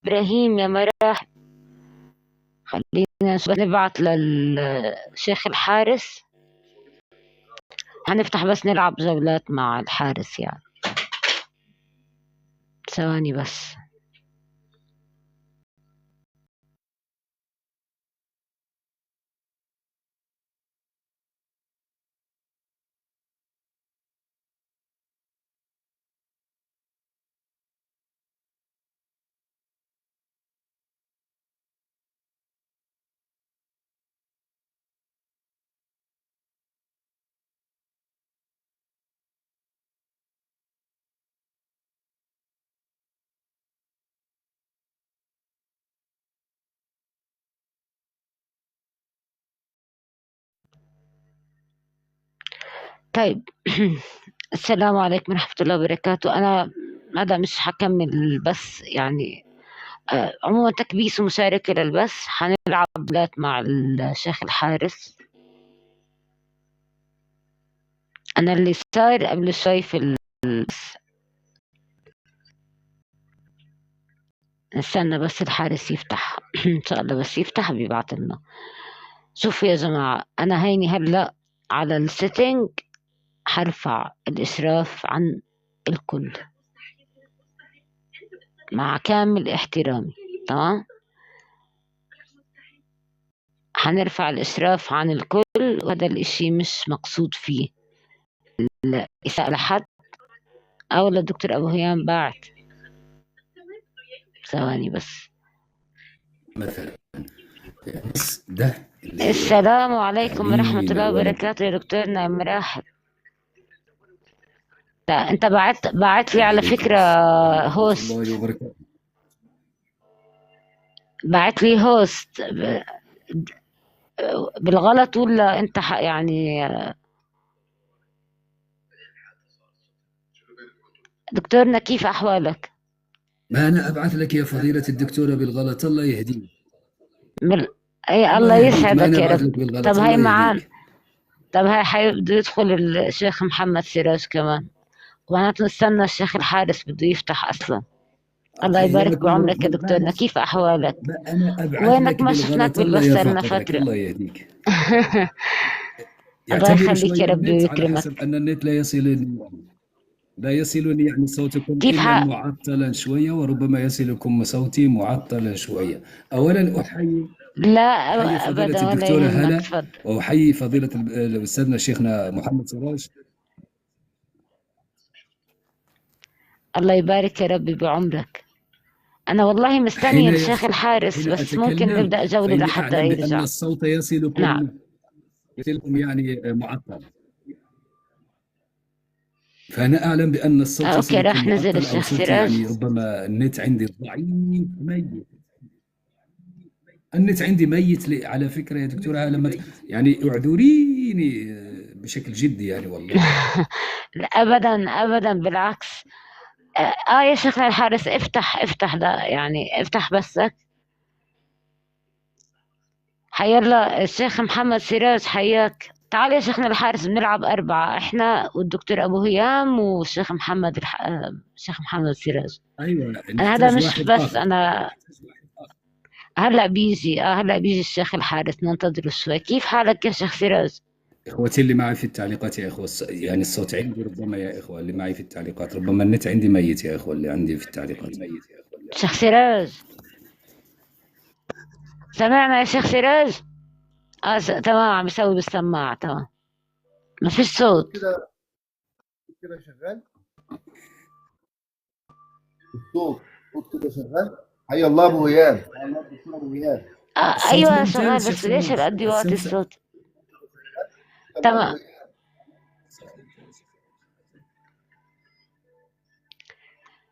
إبراهيم يا مرح، خلينا نبعت للشيخ الحارس. هنفتح بس نلعب جولات مع الحارس يعني. ثواني بس. طيب السلام عليكم ورحمة الله وبركاته. أنا هذا مش حكمل بس يعني عموما تكبيس ومشاركة للبث. حنلعب جولات مع الشيخ الحارس. أنا اللي صار قبل شوي في نستنى بس الحارس يفتح إن شاء الله بس يفتح بيبعت لنا. شوفوا يا جماعة، أنا هيني هلأ على السيتنج حرفع الإشراف عن الكل مع كامل احترامي. تمام، حنرفع الإشراف عن الكل، وهذا الإشي مش مقصود فيه إساءة لحد أو للدكتور أبو هيام بعت. ثواني بس. مثلا ده السلام عليكم ورحمة الله وبركاته يا دكتورنا مراحب. انت بعت لي على فكرة هوست، بعت لي هوست بالغلط ولا انت يعني دكتورنا كيف احوالك؟ ما انا ابعث لك يا فضيلة الدكتورة بالغلط، الله يهديك. اي الله يسعدك يا رب. طب هاي معانا، طب هاي بده يدخل الشيخ محمد سراج كمان، ومعناته نستنى الشيخ الحارس بده يفتح اصلا. الله يبارك بعمرك يا دكتورنا، كيف احوالك؟ انا ابعث وينك لك ما شفناك بالبث لنا فترة. الله يهديك. الله يخليك يا رب ويكرمك. على حسب ان النت لا يصلني يعني صوتكم الا معطلا شويه، وربما يصلكم صوتي معطلا شويه. اولا احيي لا ابدا الدكتوره هلا، واحيي فضيله استاذنا شيخنا محمد سراج. الله يبارك يا ربي بعمرك. أنا والله مستني الشيخ الحارس، بس ممكن نبدأ جولة لحتى يرجع. أن الصوت يصلكم. نعم. يصلكم يعني معطل. فأنا أعلم بأن الصوت أوكي، راح نزل الشيخ سراج. يعني ربما النت عندي ضعيف ميت. النت عندي ميت على فكرة يا دكتورة، لما يعني اعذريني بشكل جدي يعني والله. لا أبدا أبدا، بالعكس. يا شيخ الحارس افتح لا يعني افتح بسك. حيا الله الشيخ محمد سراج، حياك. تعال يا شيخنا الحارس، بنلعب 4 احنا والدكتور ابو هيام والشيخ محمد الشيخ محمد سراج. ايوه أنا هذا مش بس أنا هلا بيجي الشيخ الحارس، ننتظر شوي. كيف حالك يا شيخ سراج؟ اخوتي اللي معي في التعليقات يا اخوة، يعني الصوت عندي ربما يا اخوة اللي معي في التعليقات، ربما النت عندي ميت يا اخوة اللي عندي في التعليقات ميت يا اخوة. شيخ سراج سمعنا يا شيخ سراج؟ تمام، عم يسوي بالسماعة. تمام، ما فيش صوت كده شغال. الصوت كده شغال. حي الله ابو هيام. ايوه شغال، بس ليش هالقد واطي الصوت؟ تمام.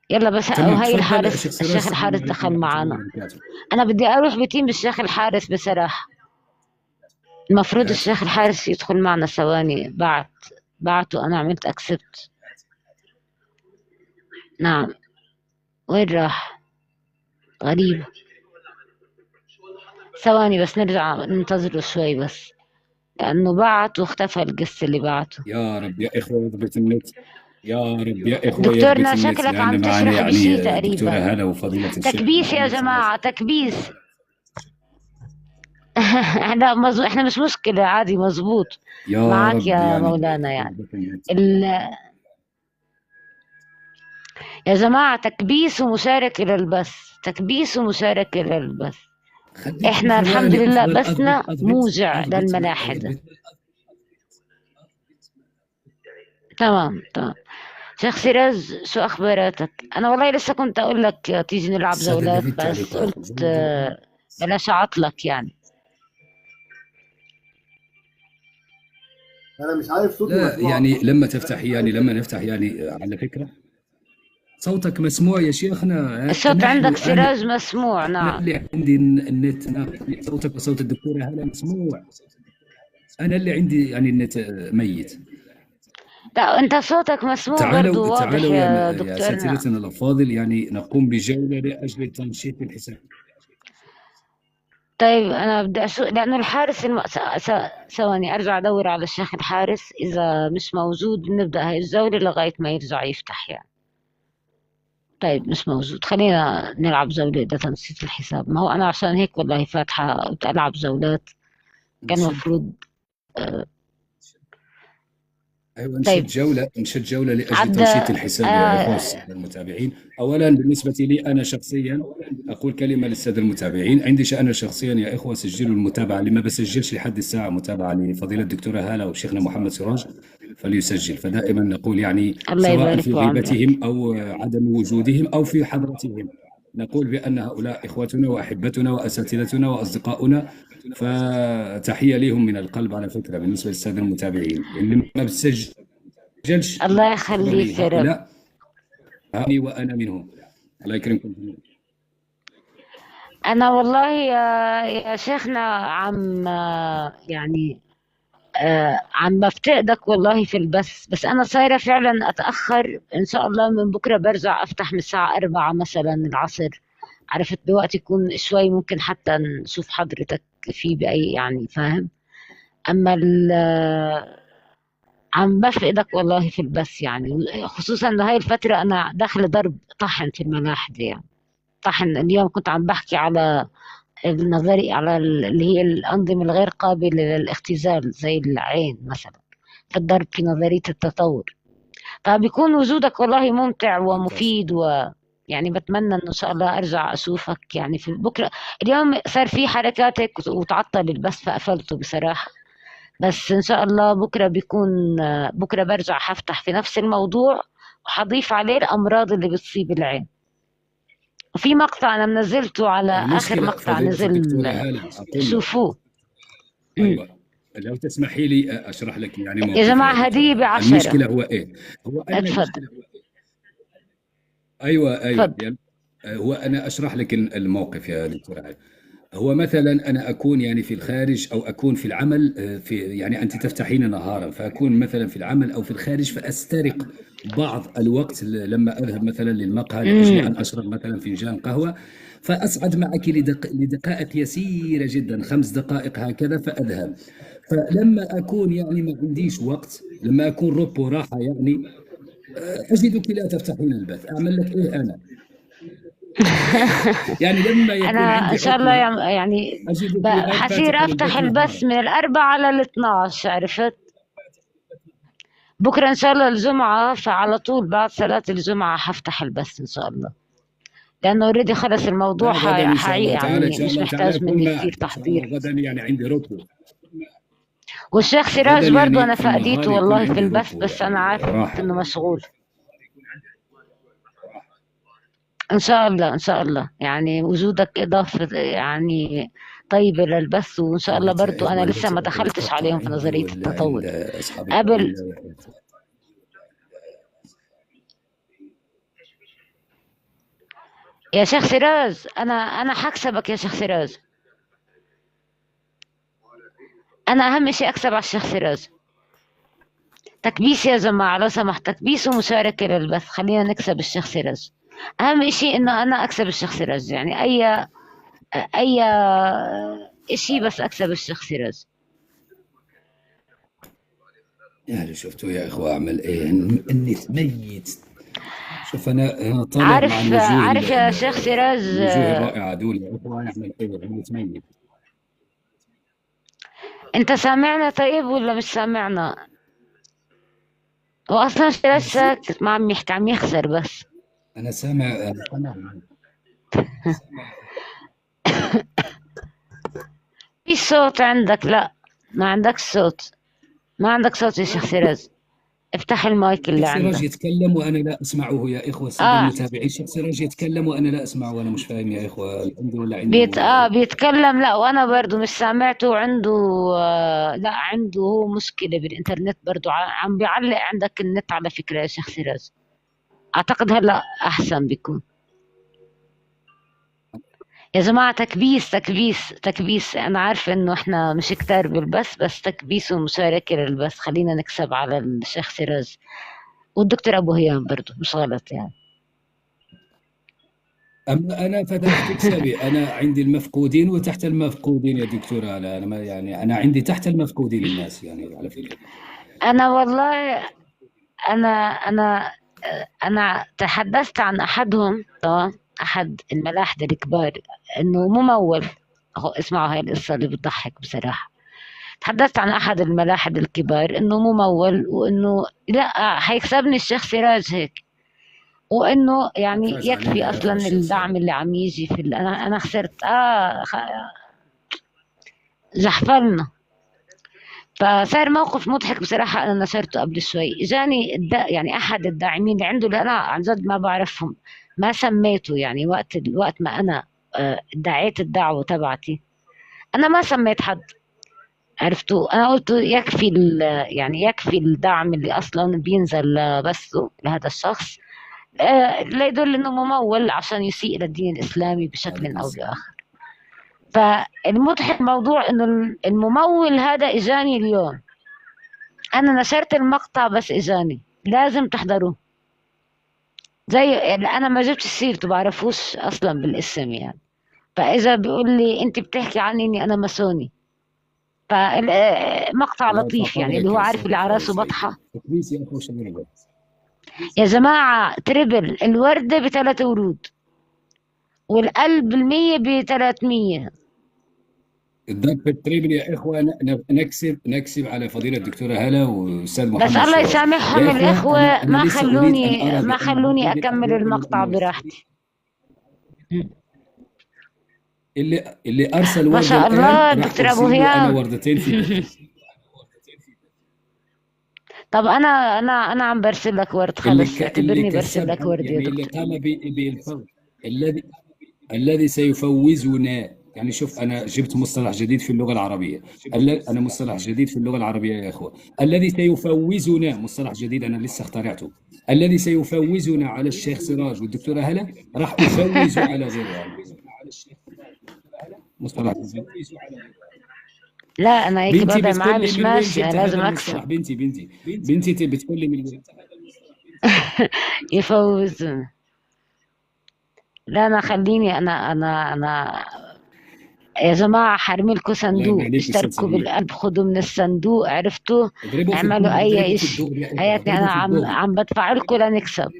يلا بس هاي الحارس، الشيخ الحارس دخل معنا. انا بدي اروح بتيم بالشيخ الحارس بصراحة. المفروض الشيخ الحارس يدخل معنا. ثواني، بعت وانا عملت اكسبت. نعم. وين راح؟ غريبة. ثواني بس نرجع ننتظره شوي بس، لأنه بعت واختفى القس اللي بعته. يا رب يا إخوة يضبط النت، يا رب يا إخوة يضبط دكتورنا النت، شكلك عم لأن معنا تشرح بشي يعني دكتورة تقريبا. هلا وفضيلة الشيخ تكبيس يا محمد سراج. جماعة، تكبيس. احنا مش مشكلة، عادي مزبوط. يا معك رب يا يعني مولانا يعني. يضبط النت. ال... يا جماعة تكبيس ومشاركة للبث، تكبيس ومشاركة للبث. خليكم احنا الحمد ثواني، لله أفضل بثنا موجع أضبط للملاحدة. تمام تمام. شيخ سراج، شو اخباراتك؟ انا والله لسه كنت اقول لك تيجي نلعب السادة جولات، في بس التعليقات. قلت بلاش اعطلك يعني. انا مش عارف صوتي لا مسموع. يعني لما نفتح يعني على فكرة صوتك مسموع يا شيخنا. الصوت عندك نحن سراج مسموع، أنا نعم. اللي عندي النت صوتك وصوت الدكتورة هلا مسموع. أنا اللي عندي يعني النت ميت. لا انت صوتك مسموع برضو واضح تعالوا يا يا دكتورنا. ساترتنا الأفاضل، يعني نقوم بجولة لأجل تنشيط الحساب. طيب انا بدي لانه الحارس ثواني ارجع ادور على الشيخ الحارس، اذا مش موجود بنبدا هاي الجولة لغاية ما يرجع يفتح يعني. طيب مش موجود، خلينا نلعب جولة إذا تنسيت الحساب. ما هو أنا عشان هيك والله فاتحة ألعب جولات، كان المفروض. ايوه طيب نشد جوله لاجل عد تنشيط الحساب يا اخوه الساده المتابعين. اولا بالنسبه لي انا شخصيا اقول كلمه للساده المتابعين. عندي انا شخصيا يا اخوه سجلوا المتابعه، اللي ما بسجلش لحد الساعه متابعه لفضيله الدكتوره هاله وشيخنا محمد سراج فليسجل. فدائما نقول يعني الله سواء يبارك في بعمرك. غيبتهم او عدم وجودهم او في حضرتهم، نقول بان هؤلاء اخوتنا واحبتنا واساتذتنا واصدقاؤنا، فتحيه لهم من القلب على فكره. بالنسبه للساده المتابعين اللي ما بتسجل جلش الله يخليك يا رب. هؤلاء هاني وأنا منهم. الله يكرمكم. أنا والله يا شيخنا عم يعني عم بفتقدك والله في البث، بس أنا صايرة فعلا أتأخر. إن شاء الله من بكرة برجع أفتح من الساعة 4 مثلا العصر، عرفت، بوقت يكون شوي ممكن حتى نشوف حضرتك فيه بأي يعني، فاهم. أما عم بفقدك والله في البث يعني، خصوصا إنه هاي الفترة أنا داخلة ضرب طحن في الملاحدة يعني. طحن. اليوم كنت عم بحكي على النظري، على اللي هي الأنظمة الغير قابلة للاختزال زي العين مثلا، في الضرب في نظرية التطور. فبيكون وجودك والله ممتع ممتاز. ومفيد، يعني بتمنى انه ان شاء الله ارجع اشوفك يعني في بكره. اليوم صار في حركات هيك وتعطل البث فقفلته بصراحه، بس ان شاء الله بكره بيكون. بكره برجع حفتح في نفس الموضوع، وحضيف عليه الامراض اللي بتصيب العين. وفي مقطع انا منزلته على اخر المشكلة مقطع فضيلة الدكتورة نزل، هالة أقول لك. شوفوه. أيوة لو تسمحي لي أشرح لك يعني يا موقفي جماعه يا دكتورة هديه هالة. ب10. المشكلة هو إيه؟ هو أنا اتفضل. أيوة اتفضل. هو أنا أشرح لك الموقف يا دكتورة هالة. هو مثلا أنا أكون يعني في الخارج أو أكون في العمل، في يعني أنت تفتحين نهارا، فأكون مثلا في العمل أو في الخارج، فأسترق بعض الوقت لما أذهب مثلا للمقهى لأجل أن أشرب مثلا فنجان قهوة، فأصعد معك لدقائق يسيرة جدا، 5 دقائق هكذا فأذهب. فلما أكون يعني ما عنديش وقت، لما أكون روبو راحة يعني، أجدك لا تفتحين البث. أعمل لك إيه أنا؟ يعني لما انا يكون عندي ان شاء الله عطلة يعني أجدك الآن حصير فاتحة افتح البث البث نهارا. من 4 ل12، عرفت. بكره ان شاء الله الجمعه، فعلى طول بعد صلاه الجمعه حفتح البث ان شاء الله، لانه اوريدي خلص الموضوع لا غدا ان شاء الله تعالى، ان يعني شاء مش الله تعالى محتاج نكون مني معك كثير ان شاء الله. تحضير. غدا يعني عندي روبو. والشيخ غدا سراج برضه يعني انا في النهار فقديته يكون والله في عندي البث، روبو بس انا يعني عارفه راحه. انه مشغول. ان شاء الله ان شاء الله يعني وجودك اضافه يعني طيبه للبث، وان شاء الله فضلت يا برضه اخوه انا لسه ما النت دخلتش يتقطع عليهم في عندي نظريه ولا التطور. اصحاب قبل الكرام. يا شيخ سراج، انا حكسبك يا شيخ سراج. انا اهم شيء اكسب على الشيخ سراج. تكبيس يا جماعة لو سمحت، تكبيس ومشاركة للبث، خلينا نكسب الشيخ سراج. أهم إشي إنه أنا أكسب الشيخ سراج، يعني أي إشي بس أكسب الشيخ سراج. يعني شفتوا يا إخوة أعمل إيه؟ النت ميت. شوف أنا طالع مع عارف يا شيخ سراج، الوجوه الرائعة دول يا إخوة، نعمل إيه؟ النت ميت. أنت سامعنا طيب ولا مش سامعنا؟ هو أصلا سراج ساكت، ما عم يحكي، عم يخسر بس. أنا سامع. في صوت عندك؟ لا ما عندك صوت، ما عندك صوت يا شيخ سراج، افتح المايك اللي الشيخ سراج عندك. يتكلم وأنا لا أسمعه يا إخوة السادة المتابعين. الشيخ سراج يتكلم وأنا لا أسمعه، وأنا مش فاهم يا إخوة. الحمد لله عنده بيتكلم، لا وانا برضو مش سامعته، عنده لا عنده هو مشكلة بالانترنت برضو، عم بيعلق عندك النت على فكرة يا شيخ سراج. اعتقد هلا احسن بيكون. يا جماعة تكبيس تكبيس تكبيس، انا عارفة انه احنا مش كتار بالبث، بس تكبيس ومشاركة للبث، خلينا نكسب على الشيخ سراج والدكتور ابو هيام برضو، مش غلط يعني. أما أنا فتحت حسابي، أنا عندي المفقودين وتحت المفقودين يا دكتورة. أنا ما يعني أنا عندي تحت المفقودين الناس يعني على فكرة. انا والله انا انا انا تحدثت عن احدهم، تمام، احد الملاحدة الكبار، انه ممول. اهو اسمعوا هاي القصة اللي بتضحك بصراحة. تحدثت عن احد الملاحد الكبار انه ممول، وانه لا حيكسبني الشيخ سراج هيك، وانه يعني فاز يكفي علينا يا اصلا إخوة الشيخ الدعم سراج. اللي عم يجي في انا خسرت زحفلنا. فصار موقف مضحك بصراحة. أنا نشرته قبل شوي، جاني يعني أحد الداعمين اللي عنده، اللي أنا عن جد ما بعرفهم، ما سميته يعني وقت ما أنا دعيت الدعوة تبعتي، أنا ما سميت حد، عرفتوا؟ أنا قلت يكفي يعني يكفي الدعم اللي أصلا بينزل بثه لهذا الشخص، لا يدل إنه ممول عشان يسيء للدين الإسلامي بشكل أو بآخر. فالمضحك موضوع إنه الممول هذا إجاني اليوم، انا نشرت المقطع بس اجاني، لازم تحضروه. زي انا ما جبت سيرته، بعرفوش اصلا بالاسم يعني، فاذا بيقول لي انت بتحكي عني اني انا ماسوني، فمقطع الله لطيف يعني، اللي يفضلك هو يا عارف شيخ اللي على راسه سعيد. بطحه. تكبيس يا أخوة شباب. يا جماعة تربل الوردة ب3 ورود، والقلب 100 ب300. الضرب التريبل يا إخوة. نكسب على فضيلة الدكتورة هلا والأستاذ بس محمد الله شيراز. يسامحهم يا إخوة الإخوة، أنا لسه أريد أن أرى ما بأن خلوني ردود أكمل الأحوال المقطع براحتي. اللي أرسل ما وردة شاء الآن الله راح دكتور أبو أرسل له أنا هيام. وردتين في بكرة. طب انا عم برسل لك ورد، خلص اللي اعتبرني برسل لك كسبهم، ورد يا يعني اللي دكتور. قام بالفضل، الذي الذي سيفوزنا. يعني شوف أنا جبت مصطلح جديد في اللغة العربية. أنا مصطلح جديد في اللغة العربية يا إخوة. الذي سيفوزنا، مصطلح جديد أنا لسه اخترعته. الذي سيفوزنا على الشيخ سراج والدكتورة هلا راح أفوز على غيرها. مصطلح جديد. لا انا هيك بنتي الوضع معاي بتقول لي مش من وين ماشي، جبت انا هذا لازم المصطلح؟ اكسب. بنتي بتقول لي من وين. يفوزون. لا انا خليني انا يا جماعة حرمي لكم الله صندوق، يبارك لك أستاذ اشتركوا سمير. بالقلب، خدوا من الصندوق، عرفتوا؟ اضربوا في اعملوا الدور، اي اضربوا في اشي، الدور يا إخوة، حياتي اضربوا انا في الدور. عم بدفع لكم لنكسب.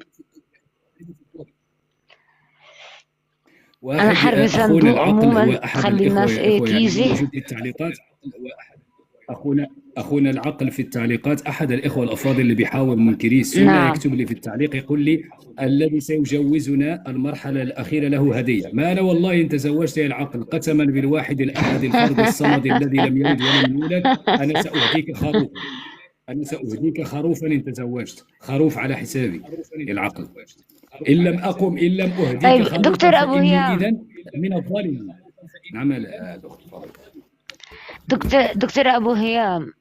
انا واحد حرمي اخونا صندوق العقل هو عموما احد تخلي الاخوه الناس يا اخوه يعني تيجي. موجود في التعليقات. اخونا العقل في التعليقات احد الاخوه الافاضل اللي بيحاول منكري السنه نعم. يكتب لي في التعليق يقول لي الذي سيجوزنا المرحله الاخيره له هديه. ما انا والله ان تزوجت يا العقل قسما بالواحد الاحد الفرد الصمد الذي لم يلد ولم يولد انا ساهديك خروفا ان تزوجت، خروف على حسابي يا العقل. إن لم أهديك طيب خروفا دكتور ابو فإني هيام، إذا من الظالمين. نعم يا دكتور. دكتور أبو هيام،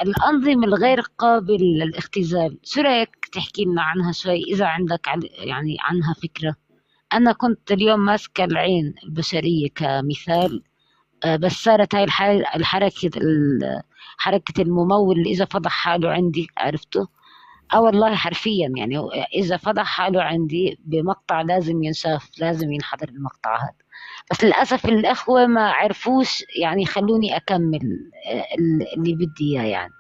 الأنظمة الغير قابل للاختزال، شو رأيك تحكي لنا عنها شوي إذا عندك يعني عنها فكرة؟ أنا كنت اليوم ماسكة العين البشرية كمثال، بس صارت هاي الحركة حركة الممول اللي إذا فضح حاله عندي، عرفته؟ والله حرفيا يعني إذا فضح حاله عندي بمقطع لازم ينشاف، لازم ينحضر المقطع هذا. بس للأسف الأخوة ما عرفوش يعني يخلوني أكمل اللي بدي إياه يعني.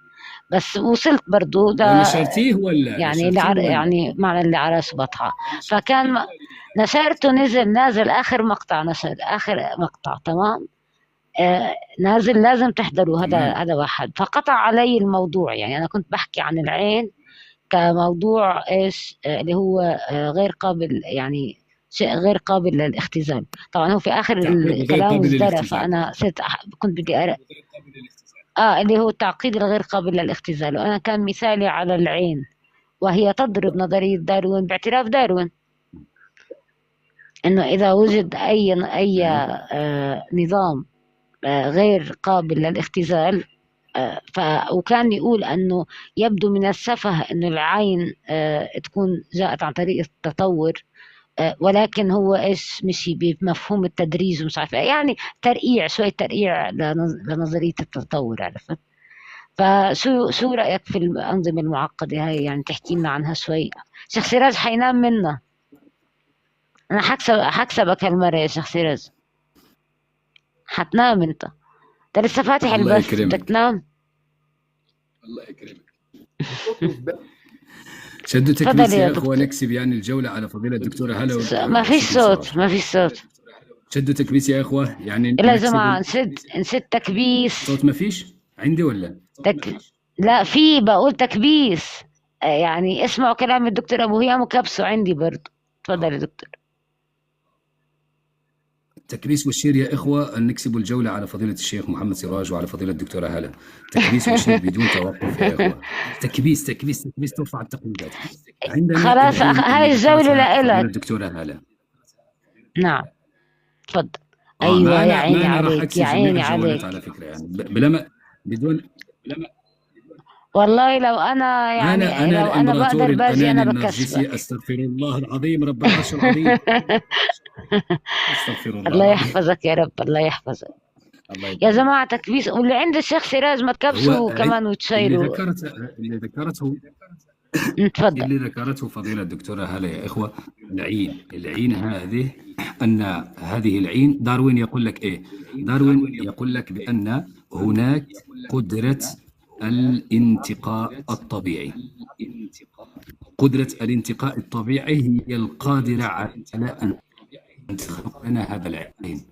بس وصلت برضو ده نشرتيه ولا يعني نشرتيه ولا؟ يعني معنى اللي على راس بطحة. فكان نشرته، نازل آخر مقطع، نشر آخر مقطع تمام. نازل لازم تحضروا، هذا واحد. فقطع علي الموضوع، يعني أنا كنت بحكي عن العين كموضوع إيش اللي هو غير قابل، يعني شيء غير قابل للاختزال. طبعا هو في آخر الكلام ازدرى، فأنا كنت بدي اللي هو التعقيد الغير قابل للاختزال. وأنا كان مثالي على العين، وهي تضرب نظرية داروين باعتراف داروين إنه إذا وجد أي نظام غير قابل للاختزال، وكان يقول أنه يبدو من السفه أنه العين تكون جاءت عن طريق التطور، ولكن هو إيش مشي بمفهوم التدريج ومش عارفة، يعني شوية ترقيع لنظرية التطور، عرفت؟ فشو رأيك في الأنظمة المعقدة هاي؟ يعني تحكي لنا عنها شوي. شيخ سراج حينام منا، أنا حكسبك هالمرة يا شيخ سراج. حتنام أنت لسه فاتح البث، بدك تنام. الله يكرمك. شدوا تكبيس يا اخوة، نكسب يعني الجولة على فضيلة الدكتورة هلا. ما فيش صوت، ما فيش صوت. شدوا تكبيس يا اخوة يعني. لا يا جماعة، نسد تكبيس. صوت ما فيش عندي ولا؟ لا، في بقول تكبيس، يعني اسمعوا كلام الدكتور أبو هيام وكبسوا عندي برضه. تفضل يا دكتور. تكبيس والشير يا إخوة، أن نكسب الجولة على فضيلة الشيخ محمد سراج وعلى فضيلة الدكتورة هلا. تكبيس والشير بدون توقف يا إخوة. تكبيس ترفع التقليدات. عندنا خلاص هاي الجولة لإلك الدكتورة هلا. نعم تفضل. أيوة يا عيني عليك، يا عيني عليك. على فكرة يعني بدون والله لو أنا يعني أنا لو أنا بقدر باجي أنا بكسبك. أستغفر الله العظيم رب العرش العظيم. أستغفر الله. الله يحفظك يا رب، الله يحفظك. يا جماعة تكبيس، واللي عند الشيخ سراج ما تكبسوا كمان وتشيلوا. اللي ذكرته تفضل. اللي ذكرته فضيلة الدكتورة هلا يا إخوة، العين هذه، أن هذه العين داروين يقول لك إيه؟ داروين يقول لك بأن هناك قدرة الانتقاء الطبيعي. قدرة الانتقاء الطبيعي هي القادرة على أن تخلق لنا هذا العين.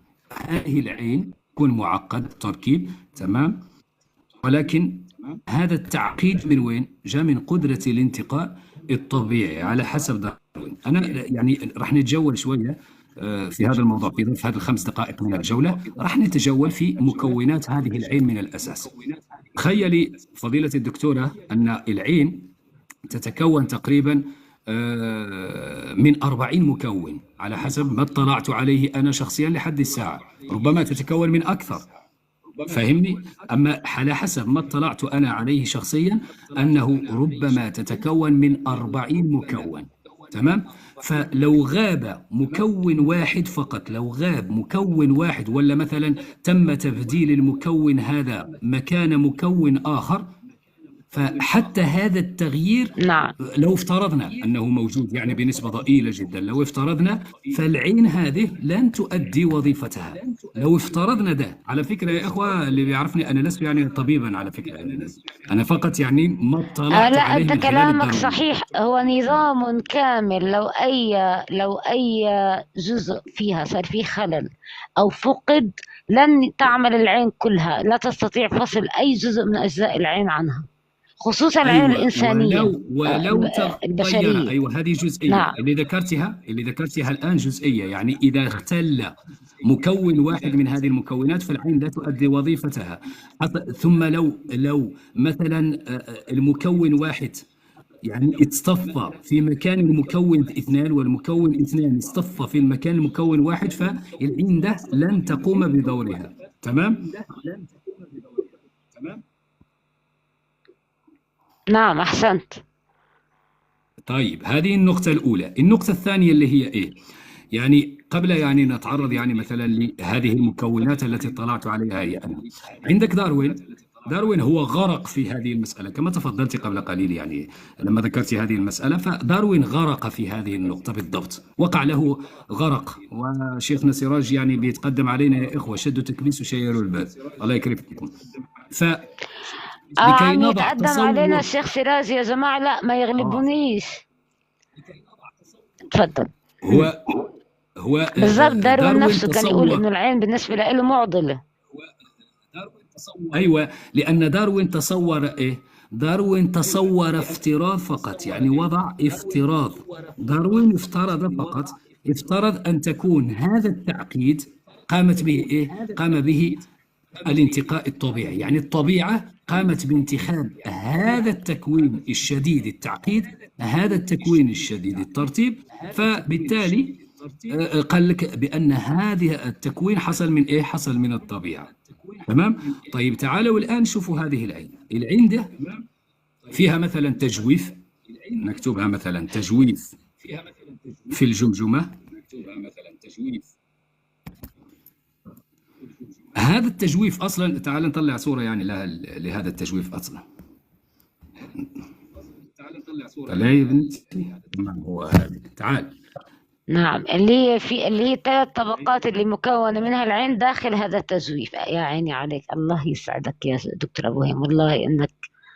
هذه العين تكون معقد تركيب، تمام، ولكن هذا التعقيد من وين؟ جاء من قدرة الانتقاء الطبيعي على حسب داروين. أنا يعني راح نتجول شوية في هذا الموضوع في ظرف هذه ال5 دقائق من الجولة. راح نتجول في مكونات هذه العين من الأساس. تخيلي فضيلة الدكتورة أن العين تتكون تقريبا من 40 مكون على حسب ما اطلعت عليه أنا شخصيا لحد الساعة. ربما تتكون من أكثر، فهمني؟ أما على حسب ما اطلعت أنا عليه شخصيا أنه ربما تتكون من 40 مكون، تمام؟ فلو غاب مكون واحد فقط، لو غاب مكون واحد، ولا مثلا تم تبديل المكون هذا مكان مكون آخر، فحتى هذا التغيير، نعم، لو افترضنا أنه موجود يعني بنسبة ضئيلة جدا، لو افترضنا، فالعين هذه لن تؤدي وظيفتها. لو افترضنا ده، على فكرة يا إخوة اللي بيعرفني أنا لست يعني طبيبا على فكرة، أنا فقط يعني ما اطلعت لا عليه. أنت كلامك صحيح، هو نظام كامل. لو أي جزء فيها صار فيه خلل أو فقد، لن تعمل العين كلها، لا تستطيع فصل أي جزء من أجزاء العين عنها، خصوصا العين الإنسانية ولو البشرية. أيوة هذه جزئية. نعم. اللي ذكرتها الآن جزئية، يعني إذا اختل مكون واحد من هذه المكونات فالعين لا تؤدي وظيفتها. ثم لو مثلا المكون واحد يعني اتصفى في مكان المكون 2 والمكون 2 اصطفى في المكان المكون واحد، فالعين ده لن تقوم بدورها، تمام؟ نعم أحسنت. طيب هذه النقطة الأولى. النقطة الثانية اللي هي إيه؟ يعني قبل يعني نتعرض يعني مثلا لهذه المكونات التي اطلعت عليها أنا. عندك داروين داروين هو غرق في هذه المسألة كما تفضلت قبل قليل، يعني لما ذكرت هذه المسألة فداروين غرق في هذه النقطة بالضبط، وقع له غرق. وشيخنا سراج يعني بيتقدم علينا يا إخوة، شدوا تكبيس وشيروا الباب، الله يكرمكم. لكي عم نضع يتقدم علينا تصور الشيخ سراج يا جماعة، لا ما يغلبونيش. تفضل. هو بالضبط، داروين نفسه كان يقول تصور إنه العين بالنسبة له معضلة. أيوة، لأن داروين تصور إيه؟ داروين تصور افتراض فقط، يعني وضع افتراض. داروين افترض فقط، افترض أن تكون هذا التعقيد قامت به إيه؟ قام به الانتقاء الطبيعي، يعني الطبيعة قامت بانتخاب هذا التكوين الشديد التعقيد، هذا التكوين الشديد الترتيب، فبالتالي قال لك بأن هذه التكوين حصل من إيه؟ حصل من الطبيعة. تمام؟ طيب تعالوا الآن شوفوا هذه العين ده فيها مثلا تجويف، نكتبها مثلا تجويف في الجمجمة. هذا التجويف أصلا، تعال نطلع صورة يعني لهذا التجويف أصلا. طلعي يا بنتي، ما هو هذا؟ تعال. نعم، اللي هي 3 طبقات اللي مكونة منها العين داخل هذا التجويف. يا عيني عليك، الله يسعدك يا دكتور أبو هيم، والله إنك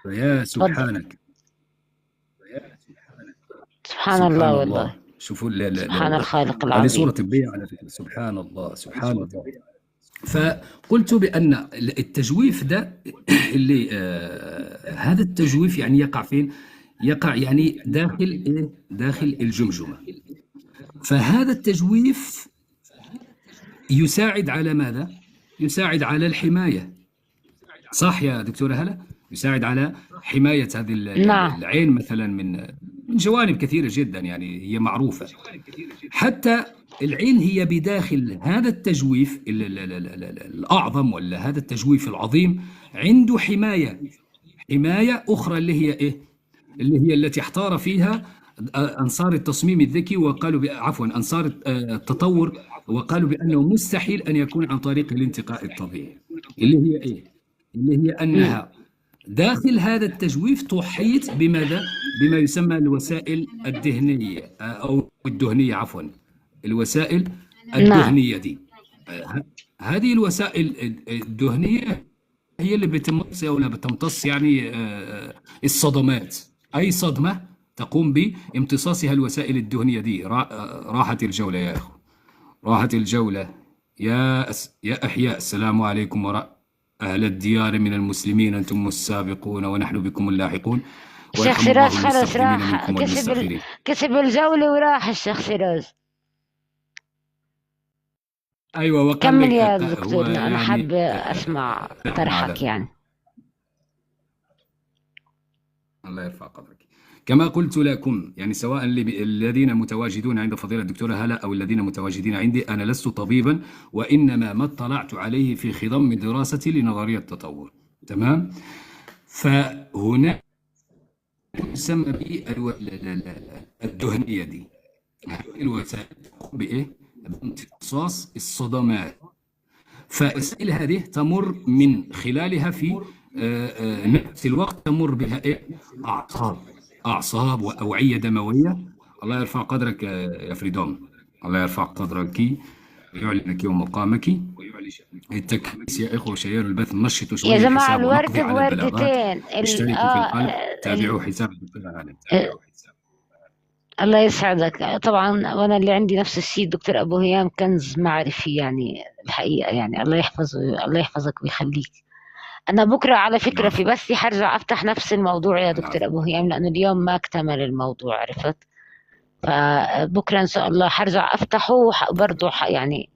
يا سبحانك، سبحان الله والله. شوفوا سبحان الخالق هذه العظيم. صورة طبية على فكرة، سبحان الله سبحان الله. فقلت بأن التجويف ده اللي هذا التجويف يعني يقع فين؟ يقع يعني داخل إيه؟ داخل الجمجمة. فهذا التجويف يساعد على ماذا؟ يساعد على الحماية، صح يا دكتورة هلا؟ يساعد على حماية هذه نعم. العين مثلا من جوانب كثيرة جدا، يعني هي معروفة. حتى العين هي بداخل هذا التجويف الأعظم، ولا هذا التجويف العظيم، عنده حماية أخرى اللي هي إيه؟ اللي هي التي احتار فيها أنصار التصميم الذكي، وقالوا عفوا أنصار التطور، وقالوا بأنه مستحيل أن يكون عن طريق الانتقاء الطبيعي، اللي هي إيه؟ اللي هي أنها داخل هذا التجويف تحيط بماذا؟ بما يسمى الوسائل الدهنية أو الدهنية، عفوا الوسائل الدهنية دي. هذه الوسائل الدهنية هي اللي بتمتص أو لا بتمتص يعني الصدمات، أي صدمة تقوم بامتصاصها الوسائل الدهنية دي. راحت الجولة يا أخو، راحت الجولة يا أحياء. السلام عليكم أهل الديار من المسلمين، أنتم السابقون ونحن بكم اللاحقون. الشيخ سراج خلص راح، كسب الجولة وراح الشيخ سراج. أيوة، وقال كمل يا دكتور، أنا حابة أسمع طرحك يعني. الله يرفع قدرك. كما قلت لكم يعني، سواء الذين متواجدون عند فضيلة الدكتورة هلا أو الذين متواجدين عندي، أنا لست طبيبا، وإنما ما اطلعت عليه في خضم دراستي لنظرية التطور. تمام؟ فهنا يسمى الدهنية دي، الوسائل بإيه؟ بامتصاص الصدمات. فالوسائل هذه تمر من خلالها في نفس الوقت تمر بها إيه؟ أعصاب وأوعية دموية. الله يرفع قدرك يا فريدوم، الله يرفع قدرك، يعلنك ومقامك. التكبيس يا إخوة، شيروا البث، نشطوا شوية يا جماعة، الحساب الورد بوردتين. اشتركوا في القلب، تابعوا حساب الدكتور هلا. الله يسعدك. طبعا وانا اللي عندي نفس الشيء، دكتور ابو هيام كنز معرفي يعني الحقيقه، يعني الله يحفظه، الله يحفظك ويخليك. انا بكره على فكره في بثي حرجع افتح نفس الموضوع يا دكتور ابو هيام، لانه اليوم ما اكتمل الموضوع، عرفت؟ فبكره ان شاء الله حرجع افتحه برضه، يعني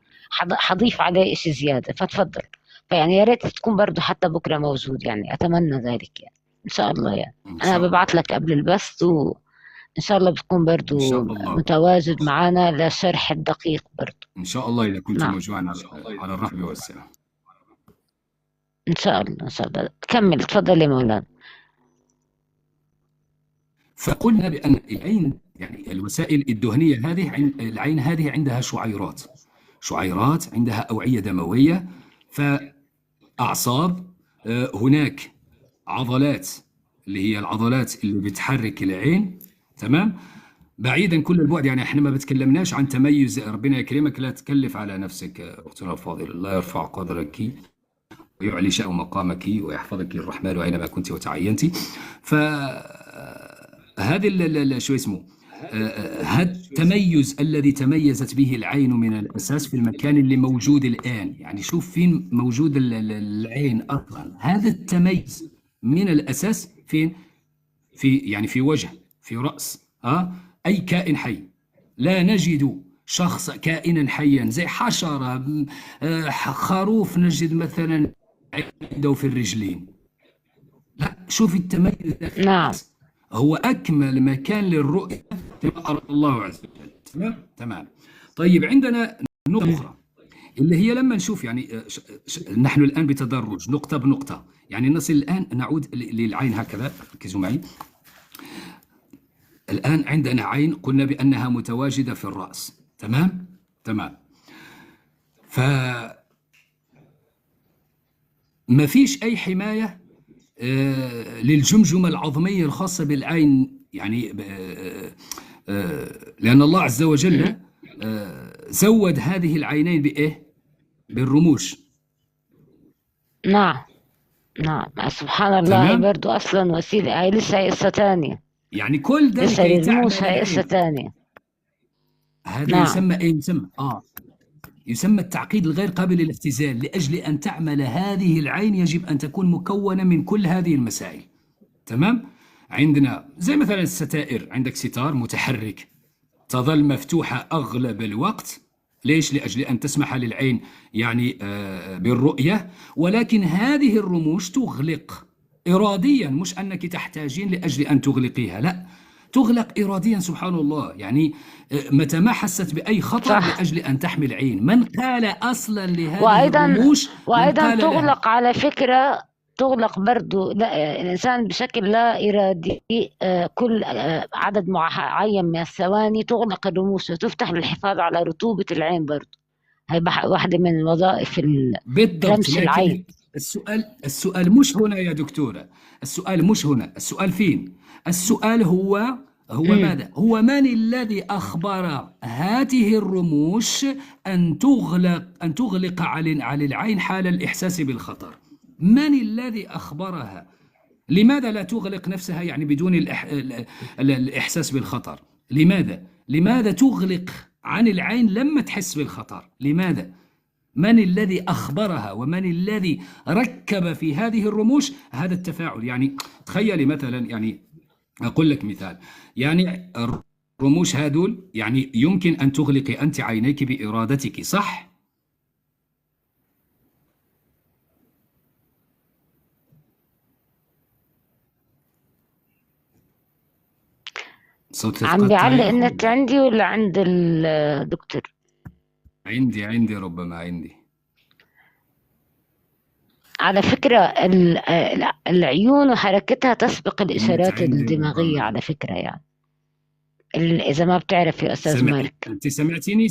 حضيف عليه شيء زياده، فتفضل. فيعني يا ريت تكون برضه حتى بكره موجود، يعني اتمنى ذلك يعني ان شاء الله. يعني انا ببعث لك قبل البث، إن شاء الله بتكون برضو متواجد معنا لشرح الدقيق برضو إن شاء الله، إذا كنت موجودا على الرحب والسعة إن شاء الله. إن شاء الله. كمل، تفضل يا مولانا. فقلنا بأن العين يعني الوسائل الدهنية هذه، العين هذه عندها شعيرات، عندها أوعية دموية، فأعصاب هناك عضلات اللي هي العضلات اللي بتحرك العين، تمام؟ بعيدا كل البعد، يعني احنا ما بتكلمناش عن تميز، ربنا يكرمك لا تكلف على نفسك اختنا الفاضله، الله يرفع قدرك ويعلي شأن مقامك ويحفظك الرحمن اينما كنت وتعينت. فهذه شو اسمه، هذا التميز الذي تميزت به العين من الاساس في المكان اللي موجود الان، يعني شوف فين موجود العين اصلا، هذا التميز من الاساس فين؟ يعني في وجه، في راس، اي كائن حي. لا نجد شخص كائنا حيا زي حشره، خروف نجد مثلا عنده في الرجلين، لا، شوف التميز. نعم. هو أكمل مكان للرؤية كما أراد الله عز وجل. تمام. طيب عندنا نقطة أخرى اللي هي لما نشوف يعني نحن الآن بتدرج نقطة بنقطة، يعني نصل الآن نعود للعين هكذا، ركزوا معي. الآن عندنا عين قلنا بأنها متواجدة في الرأس، تمام؟ تمام. ما فيش أي حماية للجمجمة العظمية الخاصة بالعين، يعني لأن الله عز وجل زود هذه العينين بإيه؟ بالرموش. نعم نعم، سبحان الله. هي برضو أصلا وسيلة، هي لسه قصة ثانية، يعني كل ذلك لسه الرموش هي قصة ثانية. هذا نعم. يسمى إيه؟ يسمى التعقيد الغير قابل للاختزال. لأجل أن تعمل هذه العين يجب أن تكون مكونة من كل هذه المسائل، تمام؟ عندنا زي مثلا الستائر، عندك ستار متحرك تظل مفتوحة أغلب الوقت، ليش؟ لأجل أن تسمح للعين يعني بالرؤية، ولكن هذه الرموش تغلق إراديا، مش أنك تحتاجين لأجل أن تغلقيها، لا، تغلق إراديا سبحان الله. يعني متى ما حست بأي خطر صح. لأجل أن تحمي العين. من قال أصلا لهذه الرموش وأيضا تغلق لها. على فكرة تغلق برضو الإنسان بشكل لا إرادي، كل عدد معين من الثواني تغلق الرموش وتفتح للحفاظ على رطوبة العين برضو. هي واحدة من وظائف رمش العين. السؤال مش هنا يا دكتورة، السؤال مش هنا، السؤال فين؟ السؤال هو ماذا؟ هو من الذي أخبر هذه الرموش أن تغلق على العين حال الإحساس بالخطر؟ من الذي أخبرها؟ لماذا لا تغلق نفسها يعني بدون الإحساس بالخطر؟ لماذا تغلق عن العين لما تحس بالخطر؟ لماذا؟ من الذي أخبرها ومن الذي ركب في هذه الرموش هذا التفاعل؟ يعني تخيلي مثلا، يعني أقول لك مثال، يعني الرموش هذول يعني يمكن أن تغلقي أنت عينيك بإرادتك، صح؟ عم بيعلق النت عندي ولا عند الدكتور؟ عندي ربما عندي. على فكرة العيون وحركتها تسبق الإشارات الدماغية على فكرة، يعني إذا ما بتعرف يا أستاذ مالك. أنت سمعتيني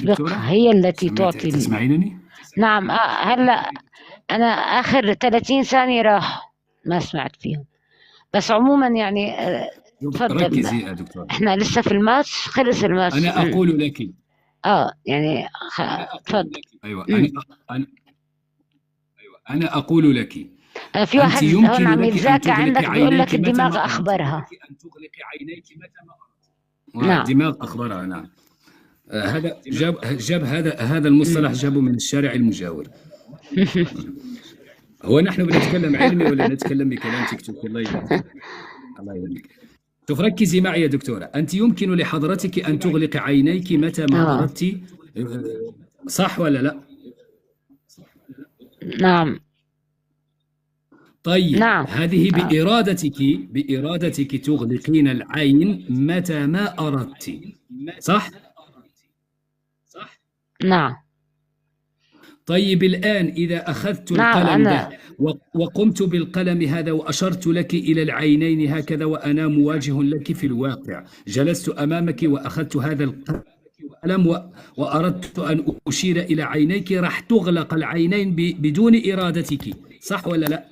دكتورة؟ هي التي تعطي. تسمعيني؟ نعم. هلا أنا آخر 30 ثانية راح ما سمعت فيهم، بس عموما يعني تفضل. ركزي يا دكتور، احنا لسه في الماتش، خلص الماتش. أنا أقول لك يعني تفضل. أيوة. أنا أقول لك في واحد هون عم يتذاكى عندك بيقول لك الدماغ أخبرها أن تغلقي عينيك متى ما أردت. نعم. الدماغ أخبرها. نعم. هذا جاب هذا المصطلح جابه من الشارع المجاور. هو نحن بنتكلم علمي ولا نتكلم بكلام تيك توك؟ الله يهديك. شوف ركزي معي يا دكتورة، أنت يمكن لحضرتك أن تغلق عينيك متى ما أردت، صح ولا لا؟ نعم. طيب نعم. هذه بإرادتك تغلقين العين متى ما أردت، صح؟ نعم. طيب الآن إذا أخذت القلم ده وقمت بالقلم هذا وأشرت لك إلى العينين هكذا وأنا مواجه لك في الواقع، جلست أمامك وأخذت هذا القلم وأردت أن أشير إلى عينيك، راح تغلق العينين بدون إرادتك، صح ولا لا؟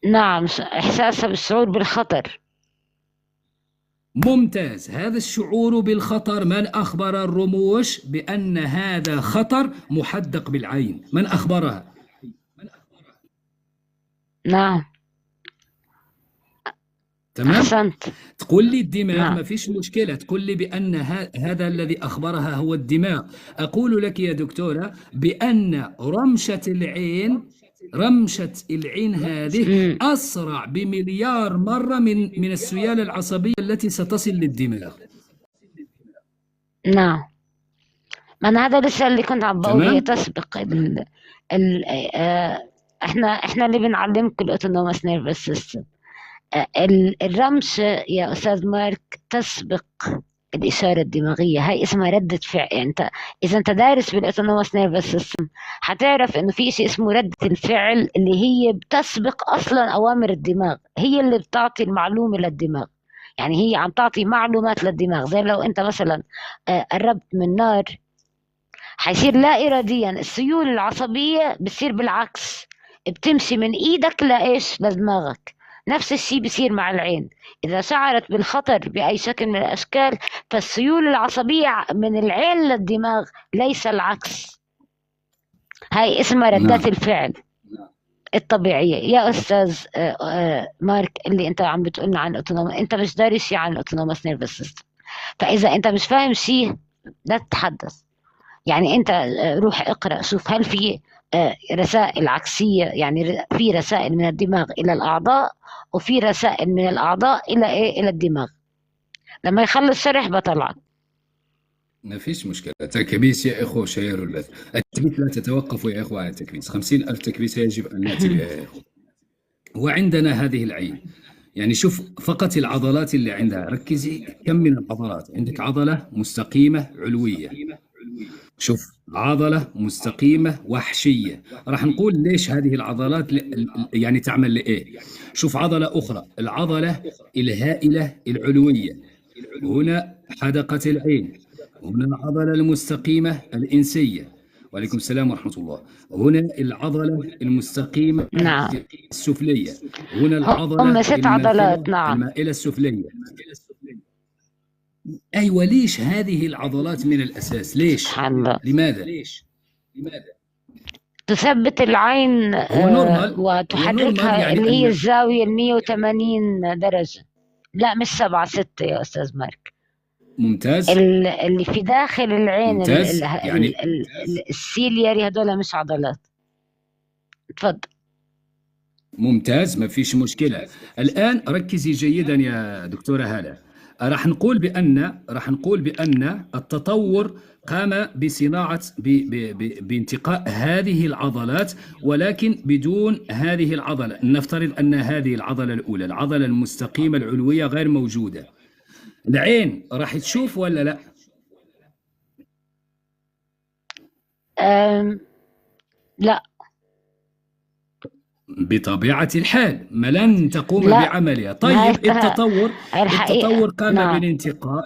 نعم، إحساسها بالشعور بالخطر. ممتاز. هذا الشعور بالخطر، من أخبر الرموش بأن هذا خطر محدق بالعين؟ من أخبرها؟ نعم، تمام. أحسنت. تقول لي الدماغ، نعم. ما فيش مشكلة، تقول لي بأن هذا الذي أخبرها هو الدماغ. أقول لك يا دكتورة بأن رمشة العين هذه أسرع بمليار مرة من السيالة العصبية التي ستصل للدماغ. نعم، ما أنا هذا لسه اللي كنت عم بقول، هي تسبق احنا اللي بنعلمكم الاوتونوموس نيرفس سيستم. الرمش يا أستاذ مارك تسبق الإشارة الدماغية، هاي اسمها ردة فعل. يعني إذا أنت دارس بالأوتونوموس نيرفس سيستم هتعرف إنه في شيء اسمه ردة الفعل، اللي هي بتسبق أصلا أوامر الدماغ، هي اللي بتعطي المعلومة للدماغ. يعني هي عم تعطي معلومات للدماغ. زي لو أنت مثلا قربت من نار، حيصير لا إراديا السيول العصبية بتصير بالعكس، بتمشي من إيدك لإيش؟ لدماغك. نفس الشيء بيصير مع العين، إذا شعرت بالخطر بأي شكل من الأشكال فالسيول العصبية من العين للدماغ، ليس العكس. هاي اسمها ردات الفعل الطبيعية. يا أستاذ مارك، اللي أنت عم بتقولنا عن الأوتونوموس، أنت مش دارس شيء عن الأوتونوموس نيرفس سيستم، فإذا أنت مش فاهم شيء لا تتحدث. يعني أنت روح اقرأ، شوف هل في رسائل عكسية، يعني في رسائل من الدماغ إلى الأعضاء، وفي رسائل من الأعضاء إلى إيه؟ إلى الدماغ. لما يخلص شرح بطلعك. ما فيش مشكلة. تكبيس يا إخوة، شيروا البث. التكبيس لا تتوقف يا إخوة عن التكبيس. 50,000 تكبيس يجب أن نأتي بها يا إخوة. وعندنا هذه العين، يعني شوف فقط العضلات اللي عندها، ركزي كم من العضلات. عندك عضلة مستقيمة علوية، شوف عضلة مستقيمة وحشية. راح نقول ليش هذه العضلات يعني تعمل لإيه. شوف عضلة أخرى، العضلة الهائلة العلوية، هنا حدقة العين، هنا العضلة المستقيمة الإنسية، وعليكم السلام ورحمة الله، هنا العضلة المستقيمة نعم. السفلية، هنا العضلة 6 عضلات. نعم. المائلة السفلية. أيوة، ليش هذه العضلات من الأساس؟ ليش؟ لماذا؟ تثبت العين وتحركها، يعني اللي هي الزاوية 180 درجة. لا مش 7 6 يا أستاذ مارك. ممتاز. اللي في داخل العين ممتاز. يعني السيلياري هذول مش عضلات. تفضل. ممتاز، ما فيش مشكلة. الآن ركزي جيدا يا دكتورة هالة. راح نقول بأن التطور قام بصناعة بانتقاء هذه العضلات، ولكن بدون هذه العضلة. نفترض أن هذه العضلة الأولى، العضلة المستقيمة العلوية، غير موجودة. العين راح تشوف ولا لا؟ لا، بطبيعة الحال ما لن تقوم بعملها. طيب التطور قام بالانتقاء.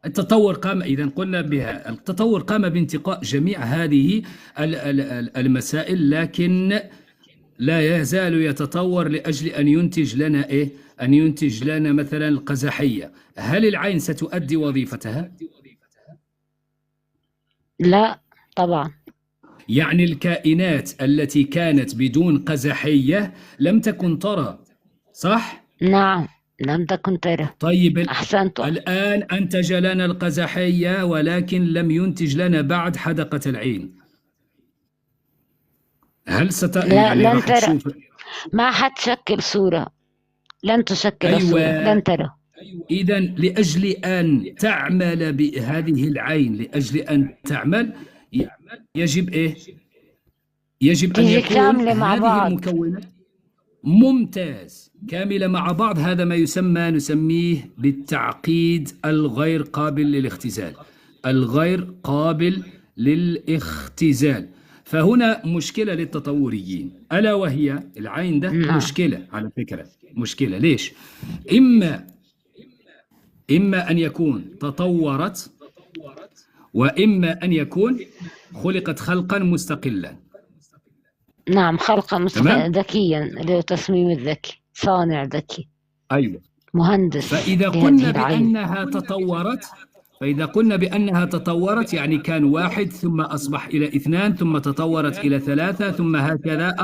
التطور قام، إذا قلنا بها التطور قام بانتقاء جميع هذه المسائل، لكن لا يزال يتطور لأجل أن ينتج لنا إيه؟ أن ينتج لنا مثلا القزحية. هل العين ستؤدي وظيفتها؟ لا طبعا. يعني الكائنات التي كانت بدون قزحية لم تكن ترى، صح؟ نعم، لم تكن ترى. طيب أحسنت. الآن أنتج لنا القزحية، ولكن لم ينتج لنا بعد حدقة العين. هل لن ترى، ما حتشكل صورة، لن تشكل صورة، لن ترى. إذا لأجل أن تعمل بهذه العين، لأجل أن تعمل يجب إيه؟ يجب أن يكون كاملة مع بعض. المكونات ممتاز كاملة مع بعض. هذا ما نسميه بالتعقيد الغير قابل للاختزال، الغير قابل للاختزال. فهنا مشكلة للتطوريين، ألا وهي العين ده. مشكلة على فكرة، مشكلة. ليش؟ إما أن يكون تطورت، وإما أن يكون خلقت خلقا مستقلا. نعم، خلقا تمام؟ ذكيا، اللي هو تصميم الذكي، صانع ذكي، أيوه. مهندس فإذا لهذه قلنا العين. بأنها تطورت يعني كان واحد ثم أصبح إلى اثنان ثم تطورت إلى ثلاثة ثم هكذا.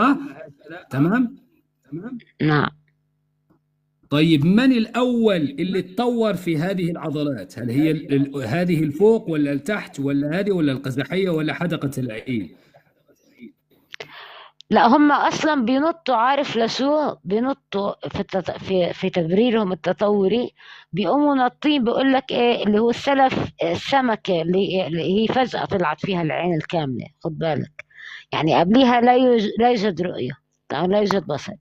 تمام. نعم. طيب من الأول اللي اتطور في هذه العضلات؟ هل هي هذه الفوق ولا التحت ولا هذه ولا القزحية ولا حدقة العين؟ لا، هم اصلا بينطوا، عارف لشو بينطوا في تبريرهم التطوري، بيقوموا ناطين، بيقول لك ايه اللي هو السمكه اللي هي فجأة طلعت فيها العين الكامله، خد بالك، يعني قبليها لا يوجد رؤيه، طبعا لا يوجد بصر،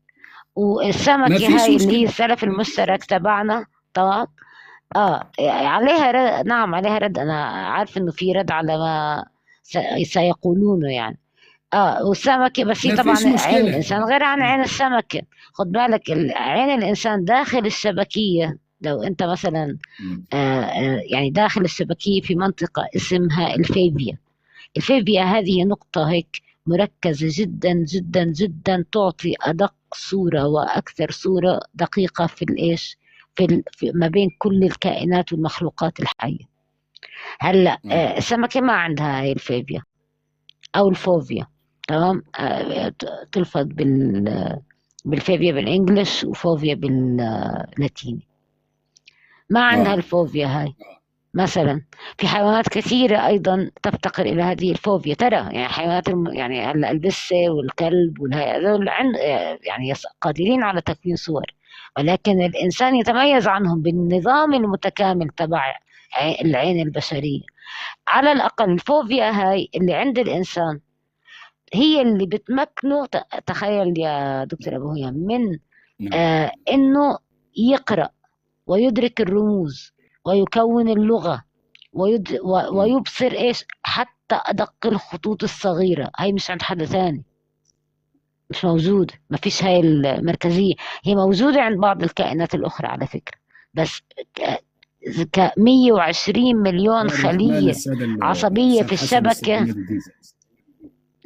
ما والسمكه فيش هاي اللي هي مشكلة. السلف المشترك تبعنا. طبعا. عليها رد، نعم عليها رد، انا عارف انه في رد على ما سيقولونه يعني. والسمكة، بس هي ما طبعا فيش عين مشكلة. الإنسان غير عن عين السمكة. خد بالك، عين الإنسان داخل الشبكية، لو أنت مثلا يعني داخل الشبكية في منطقة اسمها الفيبيا. الفيبيا هذه نقطة هيك مركزة جدا جدا جدا، تعطي أدق صورة وأكثر صورة دقيقة في الإيش، في ما بين كل الكائنات والمخلوقات الحية. هلا السمكة ما عندها هاي الفيبيا أو الفوفيا. تمام. تلفظ بالفيبيا بالإنجلش، وفوفيا باللاتيني. ما عندها الفوفيا هاي. مثلا في حيوانات كثيرة أيضا تفتقر إلى هذه الفوبيا، ترى يعني حيوانات يعني هلا البسة والكلب هذول يعني قادرين على تكوين صور، ولكن الإنسان يتميز عنهم بالنظام المتكامل تبع العين البشرية. على الأقل الفوبيا هاي اللي عند الإنسان هي اللي بتمكنه، تخيل يا دكتور أبو هيام، من إنه يقرأ ويدرك الرموز ويكون اللغة ويبصر إيش حتى أدق الخطوط الصغيرة. هاي مش عند حدا ثاني، مش موجود، ما فيش هاي المركزية. هي موجودة عند بعض الكائنات الأخرى على فكرة، بس 120 مليون خلية عصبية في الشبكة.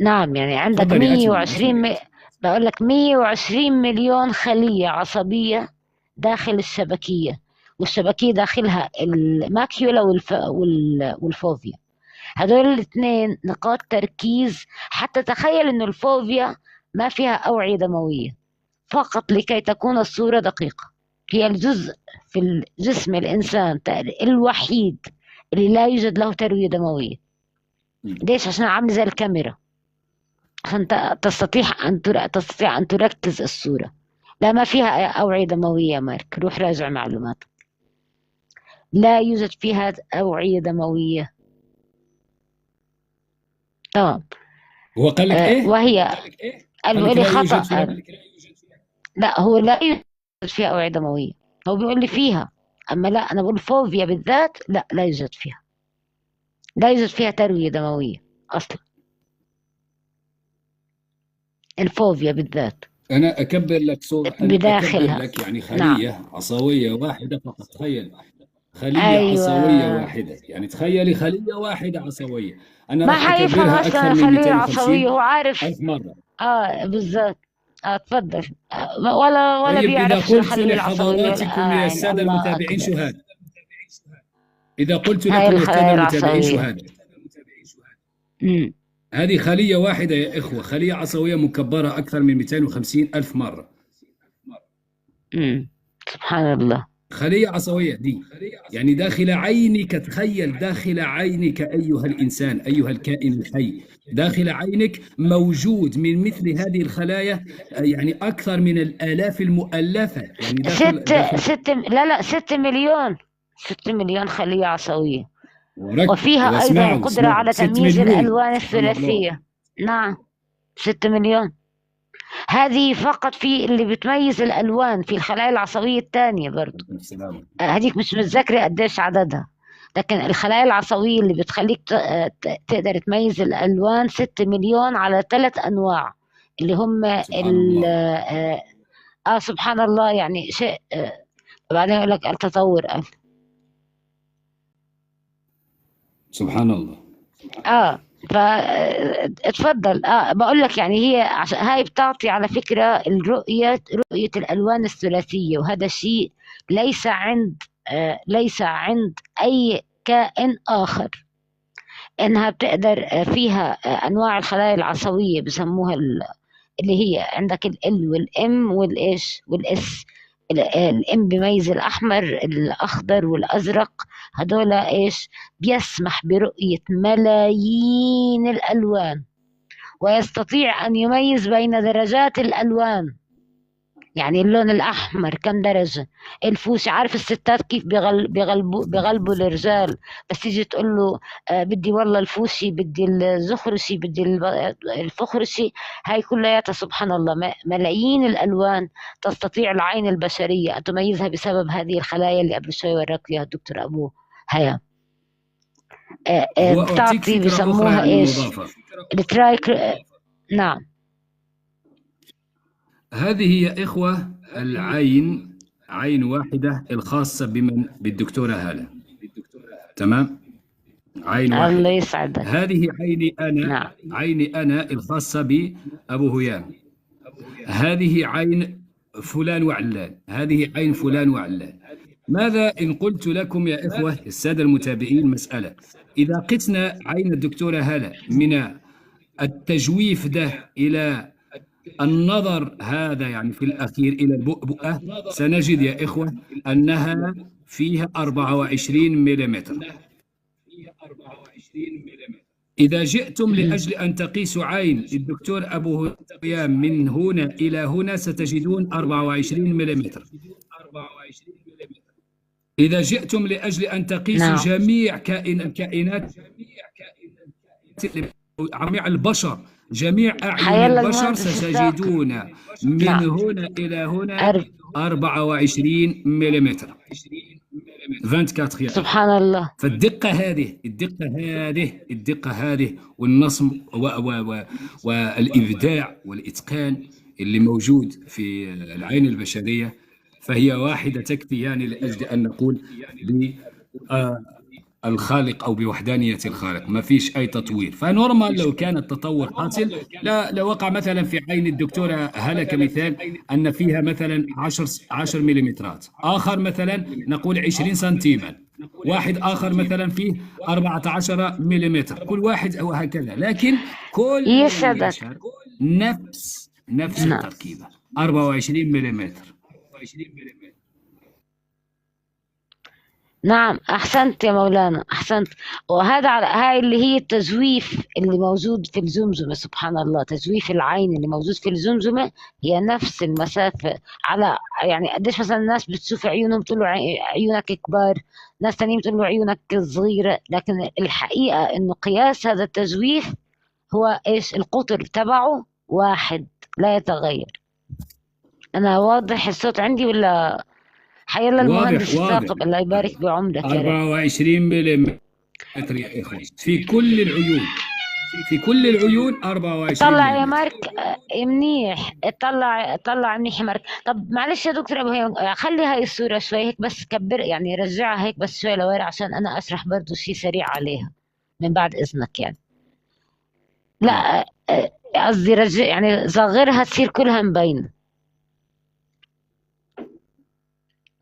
نعم، يعني عندك 120 بقول لك 120 مليون خلية عصبية داخل الشبكية، والشبكية داخلها الماكيولا والفوفيا. هدول الاثنين نقاط تركيز. حتى تخيل انه الفوفيا ما فيها أوعية دموية، فقط لكي تكون الصورة دقيقة. هي الجزء في جسم الإنسان الوحيد اللي لا يوجد له تروية دموية. ليش؟ عشان عامل زي الكاميرا، عشان تستطيع أن تركز الصورة. لا، ما فيها أوعية دموية مارك، روح راجع معلومات. لا يوجد فيها أوعية دموية. تمام. هو قال لك إيه؟ وهي قال لي خطأ. لا، هو لا يوجد فيها أوعية دموية، هو بيقول لي فيها، أما لا، أنا بقول فوفيا بالذات لا يوجد فيها، لا يوجد فيها تروية دموية أصلا، الفوفيا بالذات. أنا أكبر لك صورة، بداخلها. لك يعني خلية عصوية واحدة فقط. تخيل خلية أيوة. عصوية واحدة، يعني تخيلي خلية واحدة عصوية. أنا ما راح حيفهم أكبرها أصلا أكثر من خلية عصبية، هو عارف. ألف مرة. بالذات. تفضل. ولا طيب إذا بيعرف شو قلت الخلية العصبية. لحضراتكم يا يعني السادة الله المتابعين أكبر. شو هذا؟ إذا قلت هاي لكم يا السادة الخلايا المتابعين شو العصبية. هذا؟ هذه خلية واحدة يا إخوة، خلية عصبية مكبرة أكثر من 250 ألف مرة. سبحان الله. خلية عصبية دي يعني داخل عينك، تخيل داخل عينك أيها الإنسان، أيها الكائن الحي، داخل عينك موجود من مثل هذه الخلايا يعني أكثر من الآلاف المؤلفة. يعني داخل 6 مليون خلية عصبية، وفيها وفيها أيضا قدرة على تمييز الألوان الثلاثية. نعم، 6 مليون. هذه فقط في اللي بتميز الألوان في الخلايا العصبية الثانية برضو. هذيك مش متذكرة قديش عددها، لكن الخلايا العصبية اللي بتخليك تقدر تميز الألوان 6 مليون على 3 أنواع، اللي هم سبحان الله. يعني شيء. بعدين يقول لك التطور. سبحان الله. اتفضل. بقول لك يعني هي هاي بتعطي على فكرة رؤية الألوان الثلاثية، وهذا شيء ليس عند ليس عند أي كائن آخر. إنها بتقدر فيها أنواع الخلايا العصبية بسموها اللي هي عندك ال والام والايش والاس. الام بيميز الاحمر الاخضر والازرق، هدول ايش بيسمح برؤية ملايين الالوان، ويستطيع ان يميز بين درجات الالوان. يعني اللون الأحمر كم درجة، الفوشي. عارف الستات كيف بيغلبوا الرجال، بس تيجي تقول له بدي والله الفوشي، بدي الزخرشي، بدي الفخرشي. هاي كلياتها سبحان الله ملايين الألوان تستطيع العين البشرية أن تميزها بسبب هذه الخلايا اللي قبل شوي وراك إياها الدكتور أبو هيا. بتعطي بسموها إيش الترايك. نعم. هذه هي إخوة العين، عين واحدة الخاصة بالدكتورة هالة. تمام، عين واحدة. الله يسعدك. هذه عيني أنا. نعم. عيني أنا الخاصة بأبو هيام. هذه عين فلان وعلان، هذه عين فلان وعلان. ماذا إن قلت لكم يا إخوة السادة المتابعين مسألة؟ إذا قسنا عين الدكتورة هالة من التجويف ده إلى النظر هذا، يعني في الأخير إلى البؤبؤة، سنجد يا إخوة أنها فيها 24 ملم. إذا جئتم لأجل أن تقيسوا عين الدكتور أبو هيام من هنا إلى هنا ستجدون 24 ملم. إذا جئتم لأجل أن تقيسوا جميع الكائنات، جميع البشر، جميع أعين البشر، ستجدون من هنا إلى هنا 24 ملم. 24. سبحان الله. فالدقة هذه، الدقة هذه والنصم والإبداع والإتقان اللي موجود في العين البشرية، فهي واحدة تكفي يعني لأجل أن نقول الخالق أو بوحدانية الخالق، ما فيش أي تطوير. فنورمال لو كان التطور حاصل لو وقع مثلا في عين الدكتورة هالة كمثال أن فيها مثلا 10 مليمترات، آخر مثلا نقول 20 سنتيما، واحد آخر مثلا فيه 14 مليمتر، كل واحد أو هكذا، لكن كل البشر نفس التركيبة 24 مليمتر. نعم، أحسنت يا مولانا، أحسنت. وهذا هاي اللي هي التزويف اللي موجود في الزمزمة. سبحان الله، تزويف العين اللي موجود في الزمزمة هي نفس المسافة. على يعني قديش مثلا الناس بتشوف عيونهم تقول له عيونك كبار، ناس تانيين بتقول له عيونك صغيرة، لكن الحقيقة إنه قياس هذا التزويف هو إيش؟ القطر تبعه واحد لا يتغير. أنا واضح الصوت عندي ولا؟ حي الله المهندس الثاقب، الله يبارك بعمرك يا رب. 24 ملم يا اخوان في كل العيون، في كل العيون 24. طلع يا مارك منيح، طلع منيح يا مارك. طب معلش يا دكتور ابو هيام، خلي هاي الصوره شوي هيك بس، كبر يعني رجعها هيك بس شوي لورا عشان انا اشرح برضه شيء سريع عليها من بعد اذنك يعني. لا قصدي رجع يعني صغرها تصير كلها مبينه.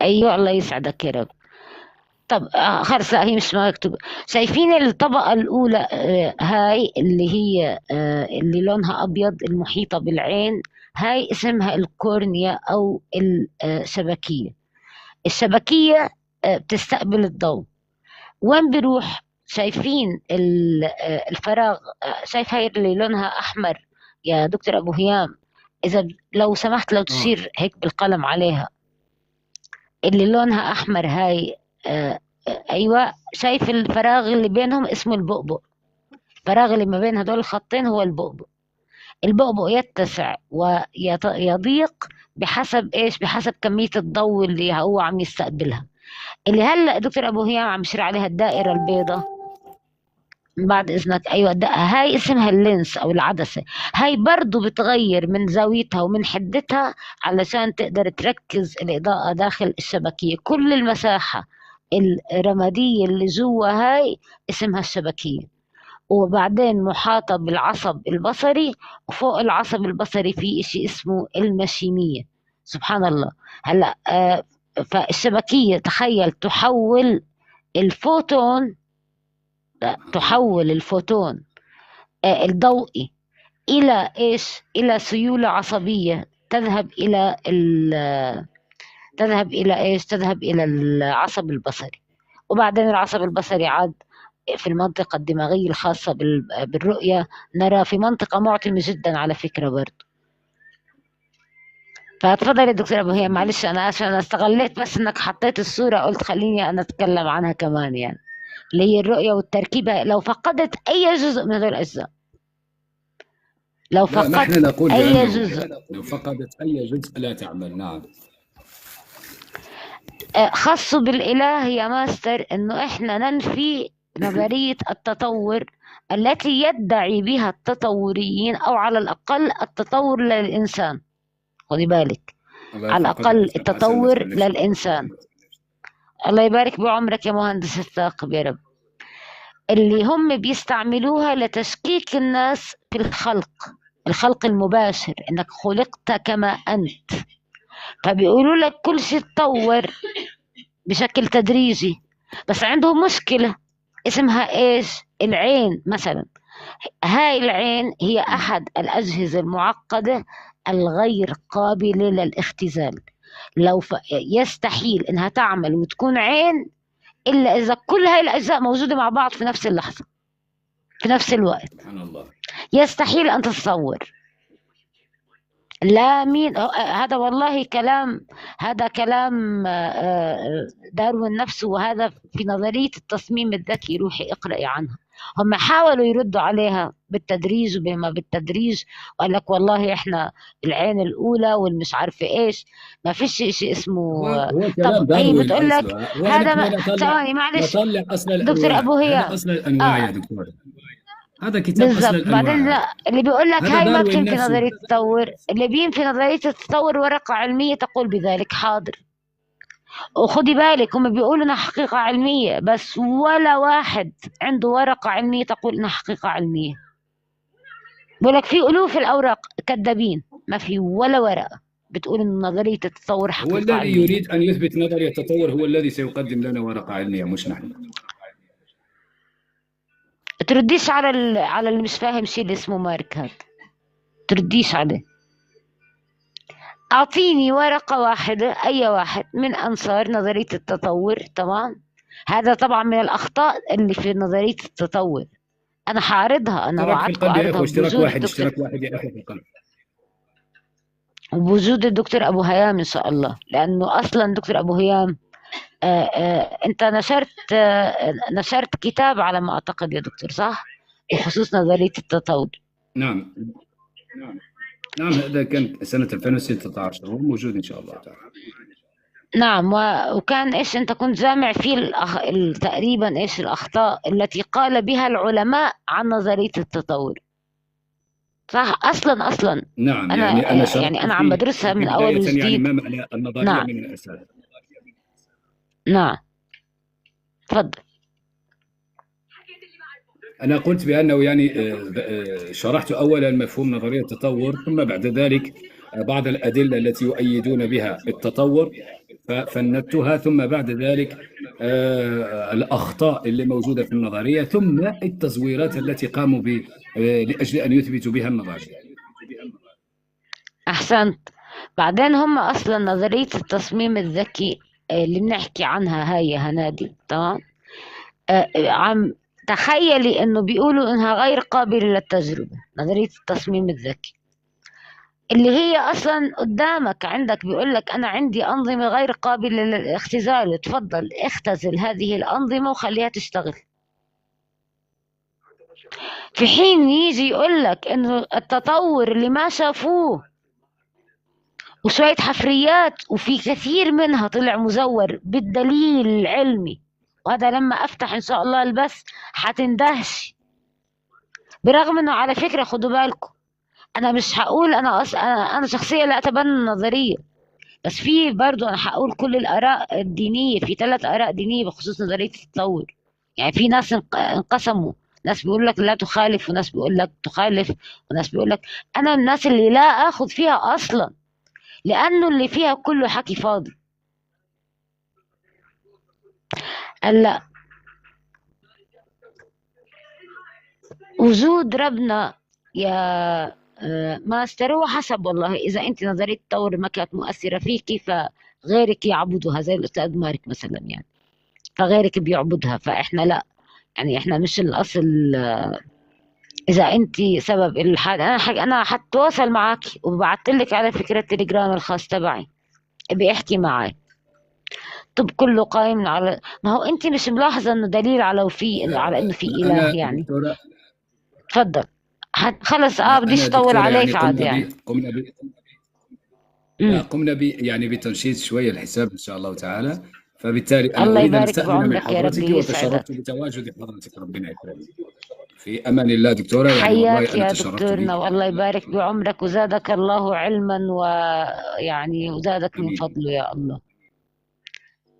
ايوه الله يسعدك يا رب. طب خلص، لا هي مش مكتوبة. شايفين الطبقة الأولى هاي اللي هي اللي لونها أبيض المحيطة بالعين، هاي اسمها الكورنيا أو الشبكية. الشبكية بتستقبل الضوء، وين بيروح؟ شايفين الفراغ؟ شايف هاي اللي لونها أحمر يا دكتور أبو هيام؟ إذا لو سمحت لو تشير هيك بالقلم عليها، اللي لونها أحمر هاي أيوة، شايف الفراغ اللي بينهم اسمه البؤبؤ. الفراغ اللي ما بين هدول الخطين هو البؤبؤ. البؤبؤ يتسع ويضيق بحسب إيش؟ بحسب كمية الضوء اللي هو عم يستقبلها. اللي هلأ دكتور أبو هيام عم يشير عليها الدائرة البيضاء من بعد إذنك. أيوة هاي اسمها اللينس أو العدسة. هاي برضو بتغير من زاويتها ومن حدتها علشان تقدر تركز الإضاءة داخل الشبكية. كل المساحة الرمادية اللي جوا هاي اسمها الشبكية. وبعدين محاطة بالعصب البصري، وفوق العصب البصري في إشي اسمه المشيمية. سبحان الله. هلا فالشبكية تخيل تحول الفوتون، تحول الفوتون الضوئي إلى إيش؟ إلى سيولة عصبية تذهب إلى تذهب إلى إيش؟ تذهب إلى العصب البصري، وبعدين العصب البصري عاد في المنطقة الدماغية الخاصة بالرؤية، نرى في منطقة معتمة جدا على فكرة برضه. فتفضل يا دكتور أبو هيام، معلش أنا آسفة، أنا استغليت بس إنك حطيت الصورة، قلت خليني أنا أتكلم عنها كمان، يعني اللي هي الرؤية والتركيبة. لو فقدت أي جزء من هذول الأجزاء، لو لا، نحن فقدت نقول أي بأنه جزء، لو فقدت أي جزء لا تعمل. نعم. خاص بالإله يا ماستر إنه إحنا ننفي نظرية التطور التي يدعي بها التطوريين، أو على الأقل التطور للإنسان. خدي بالك، الله على يفقدك الأقل أستاذ حسن، التطور نسأل نفسك. للإنسان. الله يبارك بعمرك يا مهندس الثاقب يا رب. اللي هم بيستعملوها لتشكيك الناس في الخلق المباشر، إنك خلقت كما أنت، فبيقولوا لك كل شيء تطور بشكل تدريجي. بس عندهم مشكلة اسمها إيش؟ العين مثلا. هاي العين هي أحد الأجهزة المعقدة الغير قابلة للاختزال. يستحيل إنها تعمل وتكون عين إلا إذا كل هاي الأجزاء موجودة مع بعض في نفس اللحظة، في نفس الوقت. سبحان الله. يستحيل أن تتصور. لا مين هذا؟ والله كلام، هذا كلام داروين نفسه، وهذا في نظرية التصميم الذكي. روحي اقرأي عنها. هم حاولوا يردوا عليها بالتدريج وبما بالتدريج، وقال لك والله احنا العين الأولى والمش عارفة ايش، ما فيش شيء اسمه. هو طب كلام هي داروين بتقول لك أصله. هذا ونحن ثواني معلش نطلع أصل دكتور الأنواع. أبو هذا هيام. أصل الأنواع يا دكتور. هذا كتاب أصل بالضبط. الأنواع. بعدين لا، اللي بيقول لك هذا هاي ما داروين بتنفي نفسه. نظرية التطور، اللي بينفي نظرية التطور ورقة علمية تقول بذلك. حاضر، وخدي بالك هم بيقولوا انها حقيقة علمية، بس ولا واحد عنده ورقة علمية تقول انها حقيقة علمية. بقول لك في ألوف الأوراق كذابين، ما في ولا ورقة بتقول ان نظرية التطور هو حقيقة الذي علمية. يريد أن يثبت نظرية التطور هو الذي سيقدم لنا ورقة علمية، مش نحن. ترديش على اللي مش فاهم شيء اللي اسمه مارك، هذا ترديش عليه. أعطيني ورقة واحدة، أي واحد من أنصار نظرية التطور، تمام؟ هذا طبعا من الأخطاء اللي في نظرية التطور. أنا حعرضها، أنا اشتراك في وعدتكم القلب يا أعرضها إخوة، اشتراك بوجود واحد، الدكتور، اشتراك واحد يا إخوة في القلب. بوجود الدكتور أبو هيام إن شاء الله. لأنه أصلا دكتور أبو هيام أنت نشرت كتاب على ما أعتقد يا دكتور، صح؟ بخصوص نظرية التطور. نعم نعم، هذا كان سنة 2016، هو موجود إن شاء الله تعالى. نعم، وكان إيش أنت كنت جامع فيه تقريبا إيش الأخطاء التي قال بها العلماء عن نظرية التطور، صح؟ أصلا نعم، أنا يعني أنا شرحت يعني أنا عم فيه بدرسها من أول بداية، يعني وجديد. ما معنى النظرية نعم من الأساس. نعم، تفضل. أنا قلت بأنه يعني شرحت أولا مفهوم نظرية التطور، ثم بعد ذلك بعض الأدلة التي يؤيدون بها التطور ففندتها، ثم بعد ذلك الأخطاء اللي موجودة في النظرية، ثم التزويرات التي قاموا لأجل أن يثبتوا بها النظرية. أحسنت. بعدين هم أصلا نظرية التصميم الذكي اللي بنحكي عنها هاي يا هنادي، تمام؟ عم تخيلي إنه بيقولوا إنها غير قابلة للتجربة، نظرية التصميم الذكي اللي هي أصلا قدامك عندك، بيقول لك أنا عندي أنظمة غير قابلة للاختزال، تفضل اختزل هذه الأنظمة وخليها تشتغل. في حين يجي يقول لك إنه التطور اللي ما شافوه وشوية حفريات، وفي كثير منها طلع مزور بالدليل العلمي، وهذا لما أفتح إن شاء الله البث حتندهش. برغم إنه على فكرة خدوا بالكم، أنا مش هقول أنا شخصيا لا أتبنى النظرية، بس في برضو أنا هقول كل الآراء الدينية، في 3 آراء دينية بخصوص نظرية التطور. يعني في ناس انقسموا ناس بيقول لك لا تخالف، وناس بيقول لك تخالف، وناس بيقول لك. انا الناس اللي لا اخذ فيها اصلا، لانه اللي فيها كله حكي فاضي. هلا وجود ربنا يا ماستر هو حسب، والله اذا انت نظريه التطور ما كانت مؤثره فيكي فغيرك يعبدها، زي الاستاذ مارك مثلا يعني، فغيرك بيعبدها، فاحنا لا، يعني احنا مش الاصل. اذا انت سبب الحاجه، انا حتواصل معك وبعت لك على فكره التليجرام الخاص تبعي، بيحكي معي. طب كله قائم على، ما هو انت مش ملاحظه انه دليل على انه في اله أنا يعني. دكتورة، تفضل. خلص بديش أنا اطول دكتورة يعني عليك عاد يعني. امم قمنا يعني بتنشيط شوية الحساب إن شاء الله تعالى. فبالتالي أنا الله أريد أن يبارك أستأذن من بعمرك يا حضرتك، ربي وتشرفت يسعدك. بتواجد حضرتك، ربنا يكرمك. في أمان الله دكتورة، يعني حياك والله أنا يا تشرفت بك. دكتورنا، والله يبارك بعمرك وزادك الله علما، ويعني وزادك من آمين. فضله يا الله.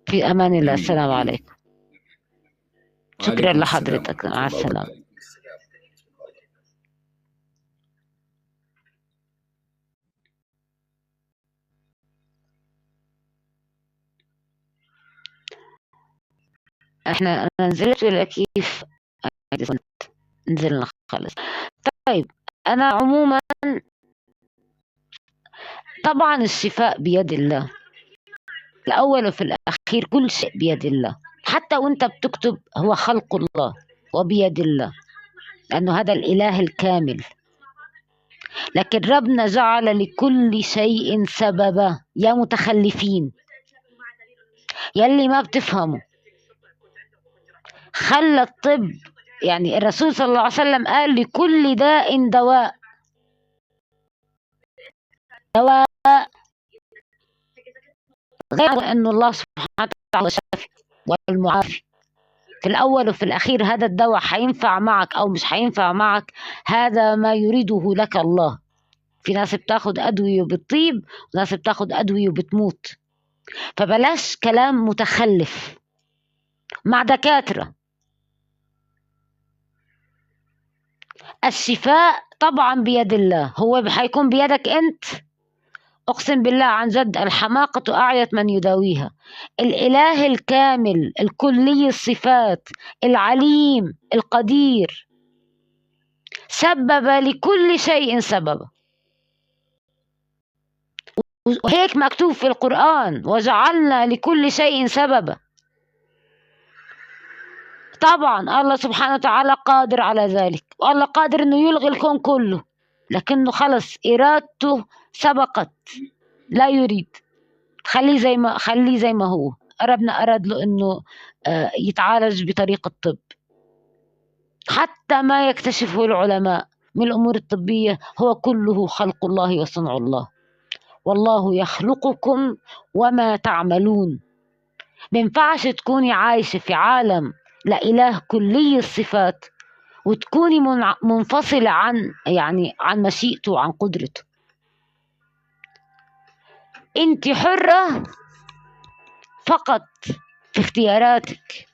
في امان الله، آمين السلام آمين. عليكم. شكرا وعليكم السلام لحضرتك، ورحمة مع الله السلامه. وبركاته. انا نزلت ولا كيف؟ عادي، نزلنا خلص. طيب انا عموما طبعا الشفاء بيد الله، الأول وفي الأخير كل شيء بيد الله. حتى وانت بتكتب هو خلق الله وبيد الله، لأنه هذا الإله الكامل. لكن ربنا جعل لكل شيء سببا. يا متخلفين، يلي ما بتفهموا، خلى الطب، يعني الرسول صلى الله عليه وسلم قال لكل داء دواء. دواء غير أن الله سبحانه وتعالى الشافي والمعافي. في الأول وفي الأخير هذا الدواء حينفع معك أو مش حينفع معك، هذا ما يريده لك الله. في ناس بتاخد أدوية وبتطيب، وناس بتاخد أدوية وبتموت. فبلاش كلام متخلف مع دكاترة. الشفاء طبعا بيد الله، هو حيكون بيدك أنت. أقسم بالله عن جد، الحماقة أعيت من يداويها. الإله الكامل الكلي الصفات العليم القدير سبب لكل شيء سببا، وهيك مكتوب في القرآن: وجعلنا لكل شيء سببا. طبعا الله سبحانه وتعالى قادر على ذلك، والله قادر انه يلغي الكون كله، لكنه خلص إرادته سبقت، لا يريد. خليه زي ما هو. ربنا أراد له انه يتعالج بطريقة الطب. حتى ما يكتشفه العلماء من الأمور الطبية هو كله خلق الله وصنع الله. والله يخلقكم وما تعملون. مينفعش تكوني عايشة في عالم لا إله كلي الصفات وتكوني منفصلة عن مشيئته وعن قدرته. انت حرة فقط في اختياراتك،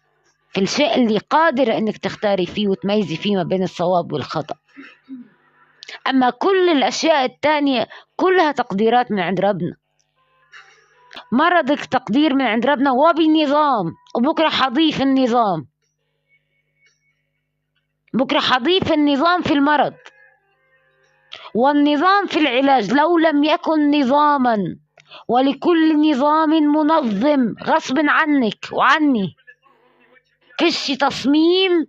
في الشيء اللي قادرة انك تختاري فيه وتميزي فيه ما بين الصواب والخطأ. اما كل الاشياء التانية كلها تقديرات من عند ربنا. مرضك تقدير من عند ربنا وبالنظام، وبكرة حضيف النظام، بكرة حضيف النظام في المرض والنظام في العلاج. لو لم يكن نظاما، ولكل نظام منظم غصب عنك وعني، فيش تصميم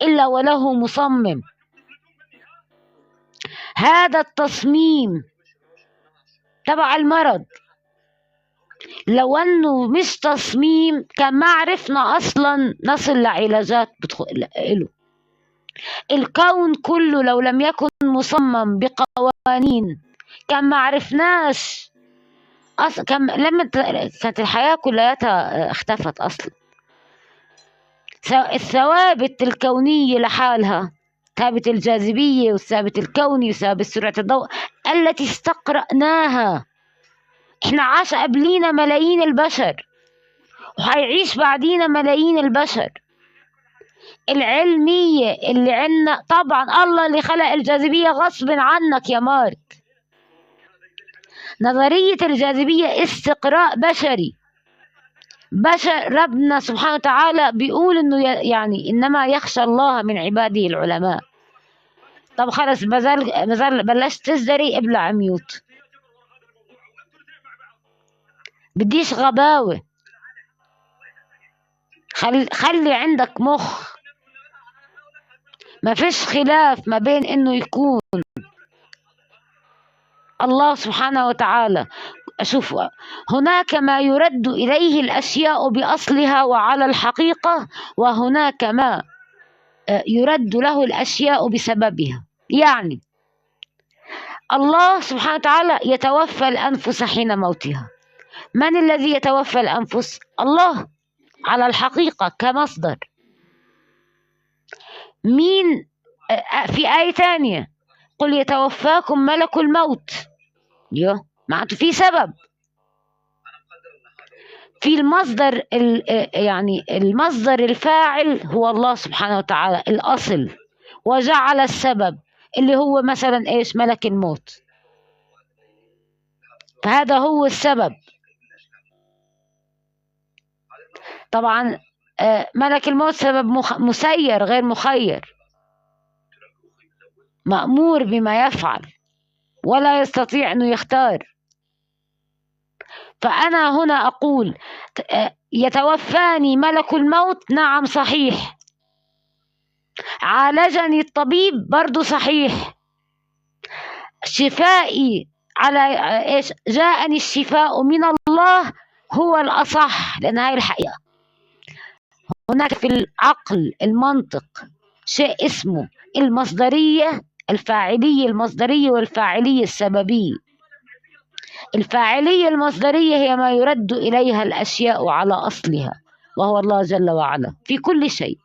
إلا وله مصمم. هذا التصميم تبع المرض لو أنه مش تصميم كان ما عرفنا أصلا نصل لعلاجات له. الكون كله لو لم يكن مصمم بقوانين كان ما عرفناش أصلا، كانت الحياة كلها اختفت أصلا. الثوابت الكونية لحالها، ثابت الجاذبية والثابت الكوني وثابت سرعة الضوء التي استقرأناها. احنا عاش قبلينا ملايين البشر وحيعيش بعدينا ملايين البشر. العلمية اللي عنا، طبعا الله اللي خلق الجاذبية غصب عنك يا مارك. نظرية الجاذبية استقراء بشري، بشر ربنا سبحانه وتعالى بيقول انه يعني انما يخشى الله من عباده العلماء. طب خلص بلشت تزدري، ابلع ميوت، بديش غباوة، خلي عندك مخ. ما فيش خلاف ما بين انه يكون الله سبحانه وتعالى، شوف، هناك ما يرد إليه الأشياء بأصلها وعلى الحقيقة، وهناك ما يرد له الأشياء بسببها. يعني الله سبحانه وتعالى يتوفى الأنفس حين موتها. من الذي يتوفى الأنفس؟ الله على الحقيقة كمصدر. مين في آية ثانية قل يتوفاكم ملك الموت، معناته في سبب، في المصدر، يعني المصدر الفاعل هو الله سبحانه وتعالى الأصل، وجعل السبب اللي هو مثلا ايش؟ ملك الموت، فهذا هو السبب. طبعا ملك الموت سبب مسير غير مخير، مأمور بما يفعل ولا يستطيع أنه يختار. فأنا هنا أقول يتوفاني ملك الموت، نعم صحيح. عالجني الطبيب، برضو صحيح. شفائي على إيش؟ جاءني الشفاء من الله، هو الأصح، لأن هاي الحقيقة. هناك في العقل المنطق شيء اسمه المصدرية، الفاعلية المصدرية والفاعلية السببية. الفاعلية المصدرية هي ما يرد إليها الأشياء على أصلها، وهو الله جل وعلا في كل شيء.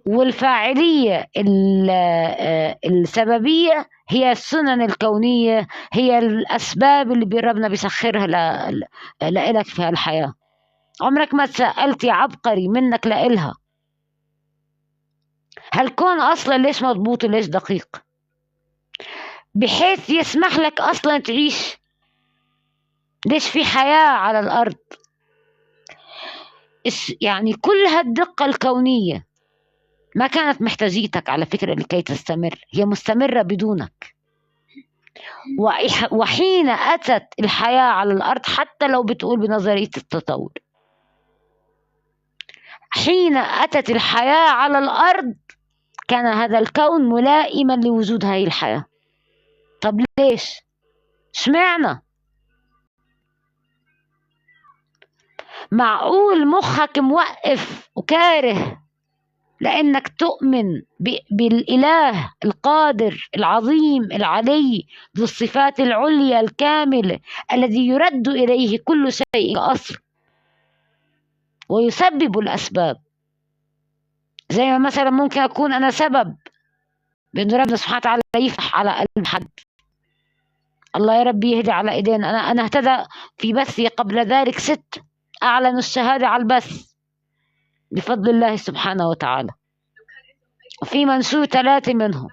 والفاعلية السببية هي السنن الكونية، هي الأسباب اللي ربنا بيسخرها لإلك في الحياة. عمرك ما تسألت يا عبقري منك لإلها؟ هالكون أصلا ليش مضبوط وليش دقيق بحيث يسمح لك أصلا تعيش؟ ليش في حياة على الأرض؟ يعني كل هالدقة الكونية ما كانت محتاجيتك على فكرة لكي تستمر، هي مستمرة بدونك. وحين أتت الحياة على الأرض، حتى لو بتقول بنظرية التطور، حين أتت الحياة على الأرض كان هذا الكون ملائما لوجود هذه الحياة. طب ليش؟ اشمعنى؟ معقول مخك موقف وكاره لأنك تؤمن بالإله القادر العظيم العلي ذو الصفات العليا الكاملة الذي يرد إليه كل شيء أصل ويسبب الأسباب؟ زي ما مثلا ممكن أكون أنا سبب بأن ربنا سبحانه وتعالى يفتح على قلب حد، الله يا ربي يهدي على إيدين. أنا اهتدى في بثي قبل ذلك 6 أعلنوا الشهادة على البث بفضل الله سبحانه وتعالى، وفي منشور 3 منهم.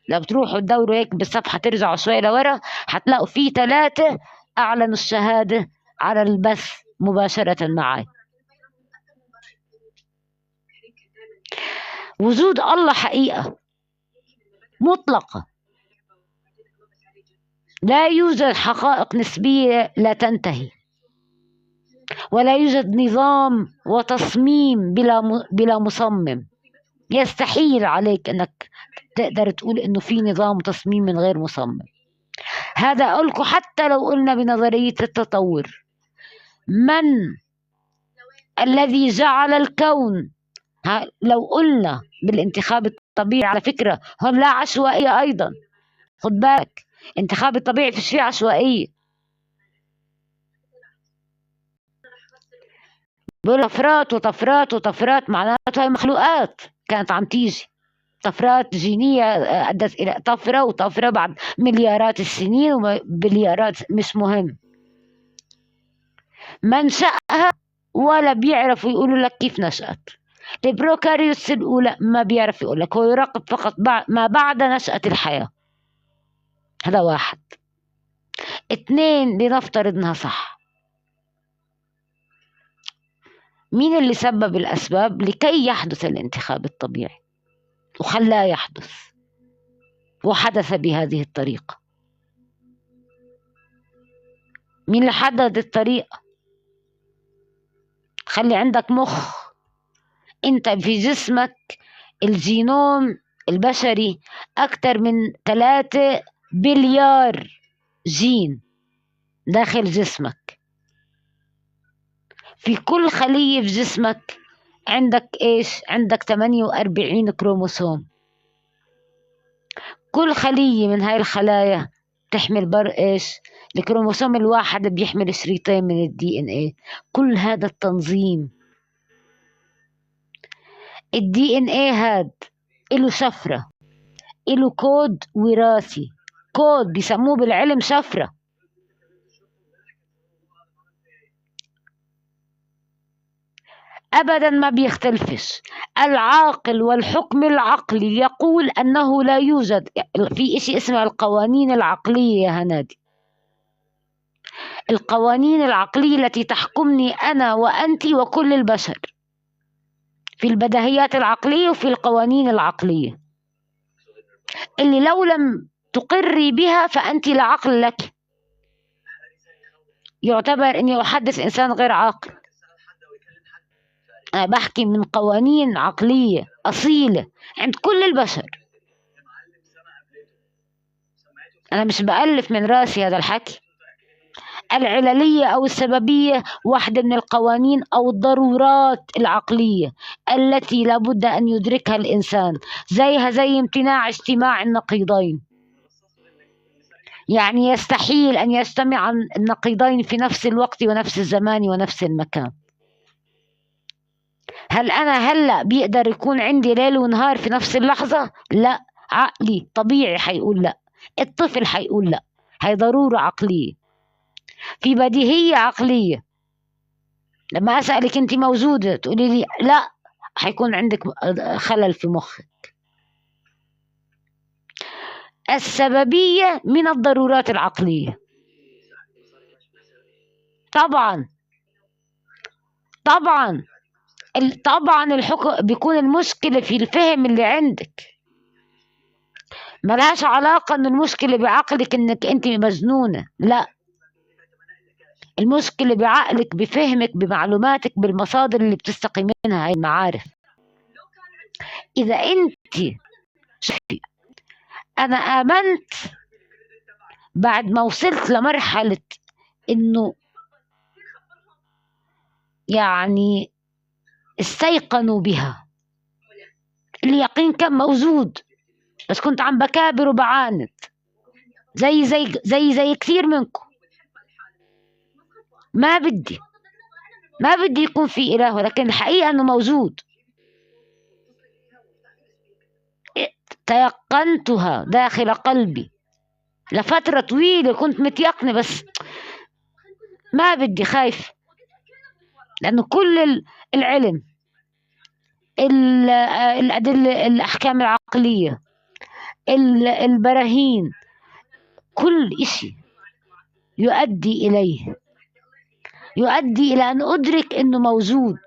لو بتروحوا تدوروا هيك بالصفحة ترجعوا شوي لورا هتلاقوا في 3 أعلنوا الشهادة على البث مباشرة معي. وجود الله حقيقة مطلقة، لا يوجد حقائق نسبية لا تنتهي، ولا يوجد نظام وتصميم بلا مصمم. يستحيل عليك أنك تقدر تقول إنه في نظام وتصميم من غير مصمم. هذا أقولكم حتى لو قلنا بنظرية التطور، من الذي جعل الكون؟ لو قلنا بالانتخاب الطبيعي، على فكرة هم لا عشوائية أيضا، خد بالك، انتخاب الطبيعي فيش فيه عشوائية. بقول طفرات وطفرات وطفرات، معناته هاي مخلوقات كانت عم تيجي، طفرات جينية أدت إلى طفرة وطفرة بعد مليارات السنين وبليارات، مش مهم منشأها ولا بيعرفوا يقولوا لك كيف نشأت. البروكاريوس الأولى ما بيعرف يقول لك، هو يراقب فقط ما بعد نشأة الحياة. هذا واحد. 2، لنفترض انها صح، مين اللي سبب الأسباب لكي يحدث الانتخاب الطبيعي وخلاه يحدث وحدث بهذه الطريقة؟ مين اللي حدد الطريقة؟ خلي عندك مخ. انت في جسمك الجينوم البشري أكثر من 3 بليار جين داخل جسمك. في كل خلية في جسمك عندك ايش؟ عندك 48 كروموسوم. كل خلية من هاي الخلايا تحمل ايش؟ الكروموسوم الواحد بيحمل شريطين من الدي ان ايه. كل هذا التنظيم، الدي ان ايه هاد له شفرة، له كود وراثي، كود بيسموه بالعلم شفرة. أبدا ما بيختلفش. العاقل والحكم العقلي يقول أنه لا يوجد في إشي اسمه القوانين العقلية يا هنادي. القوانين العقلية التي تحكمني أنا وأنت وكل البشر، في البديهيات العقلية وفي القوانين العقلية، اللي لو لم تقري بها فأنت لا عقل لك. يعتبر أني أحدث إنسان غير عاقل. أنا بحكي من قوانين عقلية أصيلة عند كل البشر. أنا مش بألف من راسي هذا الحكي. العللية أو السببية واحدة من القوانين أو الضرورات العقلية التي لابد أن يدركها الإنسان، زيها زي امتناع اجتماع النقيضين. يعني يستحيل أن يجتمع النقيضين في نفس الوقت ونفس الزمان ونفس المكان. هل أنا هلأ بيقدر يكون عندي ليل ونهار في نفس اللحظة؟ لا. عقلي طبيعي حيقول لا، الطفل حيقول لا. هي ضرورة عقلية. في بديهية عقلية، لما أسألك أنت موجودة تقولي لي لا، حيكون عندك خلل في مخك. السببية من الضرورات العقلية. طبعا طبعا طبعا الحكم بيكون المشكلة في الفهم اللي عندك. ملهاش علاقة ان المشكلة بعقلك انك انت مجنونة، لا. المشكلة بعقلك، بفهمك، بمعلوماتك، بالمصادر اللي بتستقي منها هاي المعارف. اذا انت شوفي، انا امنت بعد ما وصلت لمرحلة انه يعني استيقنوا بها. اليقين كان موجود بس كنت عم بكابر وبعاند زي كثير منكم. ما بدي يكون في إله، ولكن الحقيقة أنه موجود. تيقنتها داخل قلبي لفترة طويلة، كنت متيقنة بس ما بدي، خايف. لأنه كل العلم، الأدلة، الأحكام العقلية، البراهين، كل إشي يؤدي إلى أن أدرك أنه موجود.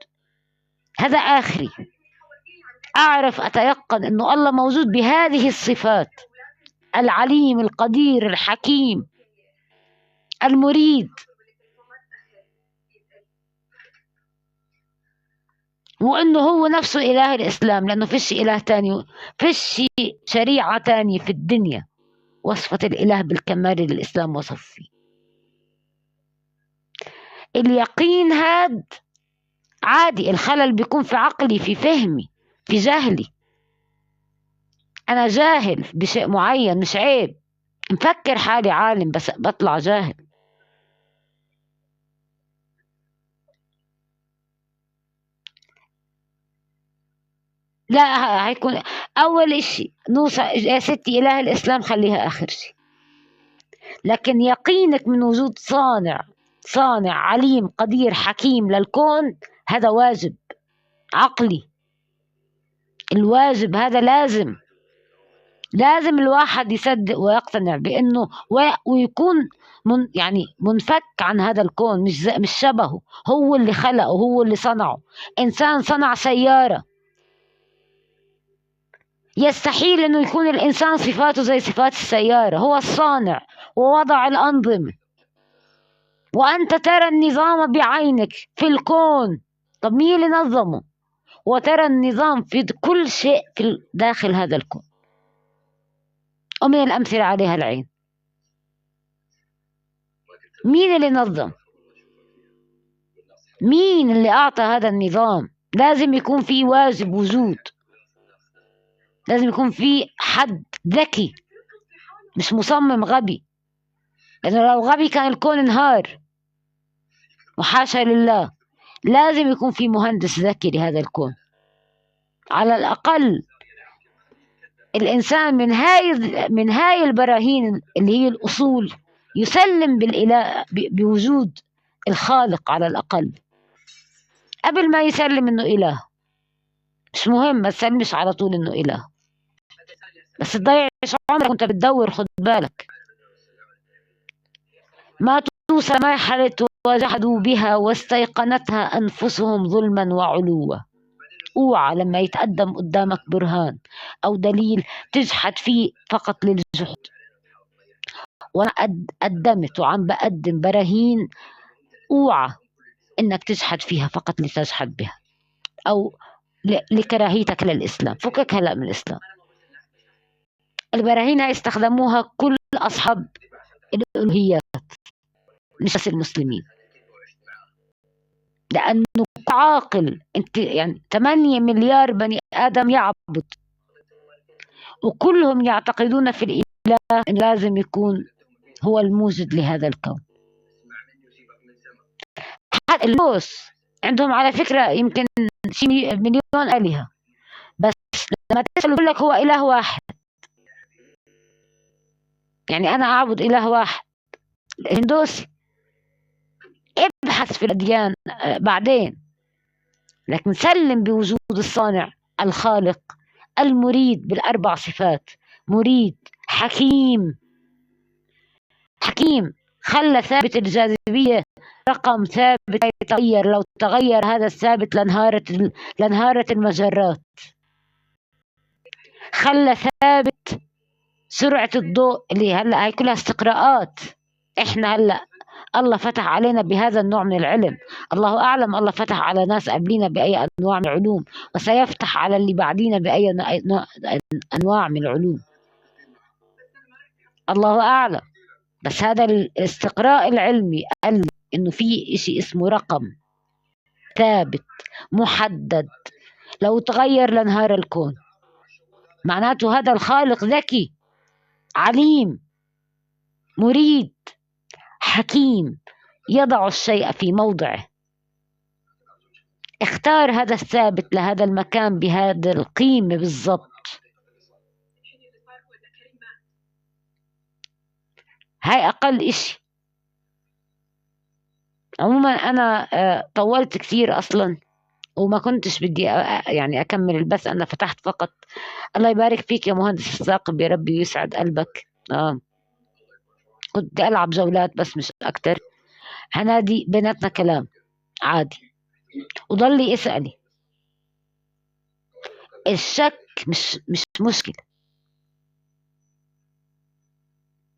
هذا آخري. أعرف أتيقن أنه الله موجود بهذه الصفات: العليم، القدير، الحكيم، المريد. وأنه هو نفسه إله الإسلام، لأنه فيش إله تاني، فيش شريعة تانية في الدنيا وصفت الإله بالكمال اللي الإسلام وصف فيه. اليقين هاد عادي. الخلل بيكون في عقلي، في فهمي، في جهلي. أنا جاهل بشيء معين، مش عيب. مفكر حالي عالم بس بطلع جاهل. لا، هيكون أول إشي نوصل يا ستي إله الإسلام، خليها آخر شيء. لكن يقينك من وجود صانع عليم قدير حكيم للكون، هذا واجب عقلي. الواجب هذا لازم الواحد يصدق ويقتنع بأنه ويكون يعني منفك عن هذا الكون، مش شبهه، هو اللي خلقه، هو اللي صنعه. إنسان صنع سيارة، يستحيل أنه يكون الإنسان صفاته زي صفات السيارة. هو الصانع ووضع الأنظمة، وأنت ترى النظام بعينك في الكون. طب مين اللي نظمه؟ وترى النظام في كل شيء في داخل هذا الكون، ومن الأمثلة عليها العين. مين اللي نظم؟ مين اللي أعطى هذا النظام؟ لازم يكون في واجب وجود، لازم يكون في حد ذكي، مش مصمم غبي، لأنه لو غبي كان الكون انهار، وحاشا لله. لازم يكون في مهندس ذكي لهذا الكون. على الأقل الإنسان من هاي البراهين اللي هي الأصول يسلم بالإله، بوجود الخالق على الأقل، قبل ما يسلم إنه إله. مش مهم، ما تسلمش على طول إنه إله، بس تضيعش عمرك وأنت بتدور. خد بالك، ما توصل مرحلة وجحدوا بها واستيقنتها أنفسهم ظلما وعلوا. اوعى لما يتقدم قدامك برهان أو دليل تجحد فيه فقط للجحد. وأنا قدمت وعم بقدم براهين، اوعى إنك تجحد فيها فقط لتجحد بها، أو لكراهيتك للإسلام. فكك هلأ من الإسلام. البراهين هاي استخدموها كل أصحاب الألوهيات، مش بس المسلمين، لأنه عاقل. انت يعني 8 مليار بني آدم يعبد، وكلهم يعتقدون في الإله إن لازم يكون هو الموجد لهذا الكون. حتى الروس عندهم على فكرة يمكن شي مليون آلهة، بس لما تسأل يقول لك هو إله واحد. يعني أنا أعبد إله واحد. الهندوسي ابحث في الأديان بعدين، لكن سلم بوجود الصانع الخالق المريد بالأربع صفات. مريد، حكيم خلى ثابت الجاذبية رقم ثابت يتغير. لو تغير هذا الثابت لانهارت المجرات. خلى ثابت سرعة الضوء اللي هلا هي كلها استقراءات. احنا هلا الله فتح علينا بهذا النوع من العلم. الله أعلم الله فتح على ناس قبلينا بأي أنواع من العلوم، وسيفتح على اللي بعدينا بأي أنواع من العلوم، الله أعلم. بس هذا الاستقراء العلمي قال إنه في إشي اسمه رقم ثابت محدد، لو تغير لانهار الكون. معناته هذا الخالق ذكي، عليم، مريد، حكيم، يضع الشيء في موضعه. اختار هذا الثابت لهذا المكان بهذا القيمة بالضبط. هاي أقل إشي. عموما أنا طولت كثير أصلا، وما كنتش بدي يعني أكمل البث. أنا فتحت فقط. الله يبارك فيك يا مهندس الثاقب، يا ربي يسعد قلبك. كنت ألعب جولات بس مش أكتر. هنادي بيناتنا كلام عادي، وضلي اسألي. الشك مش مشكلة،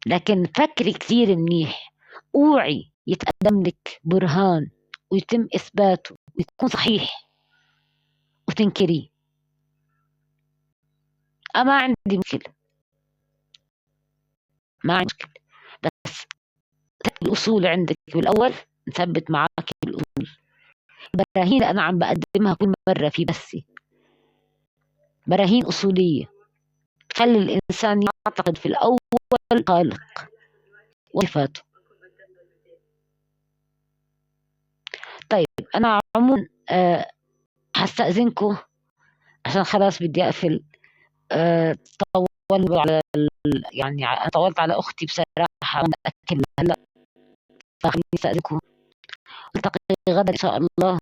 لكن فكري كثير منيح. اوعي يتقدم لك برهان ويتم إثباته ويكون صحيح وتنكريه. ما عندي مشكلة، ما عندي مشكلة، بس الأصول عندك بالأول، نثبت معك الأصول. براهين أنا عم بقدمها كل مرة في بثي، براهين أصولية تخلي الإنسان يعتقد في الأول خالق وصفاته. طيب أنا عموما هستأذنكم عشان خلاص بدي أقفل. طولت على يعني أنا طولت على أختي بصراحة، وأنا أكل هلا، فخليني أستأذنكم. نلتقي غدا إن شاء الله،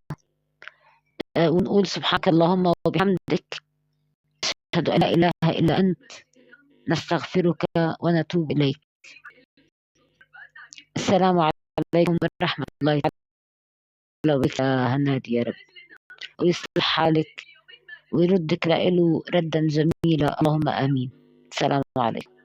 ونقول سبحانك اللهم وبحمدك أن لا إله إلا أنت نستغفرك ونتوب إليك. السلام عليكم ورحمة الله تعالى وبركاته يا هنادي، يا رب ويصلح حالك ويردك لإله ردا جميلا، اللهم آمين. السلام عليكم.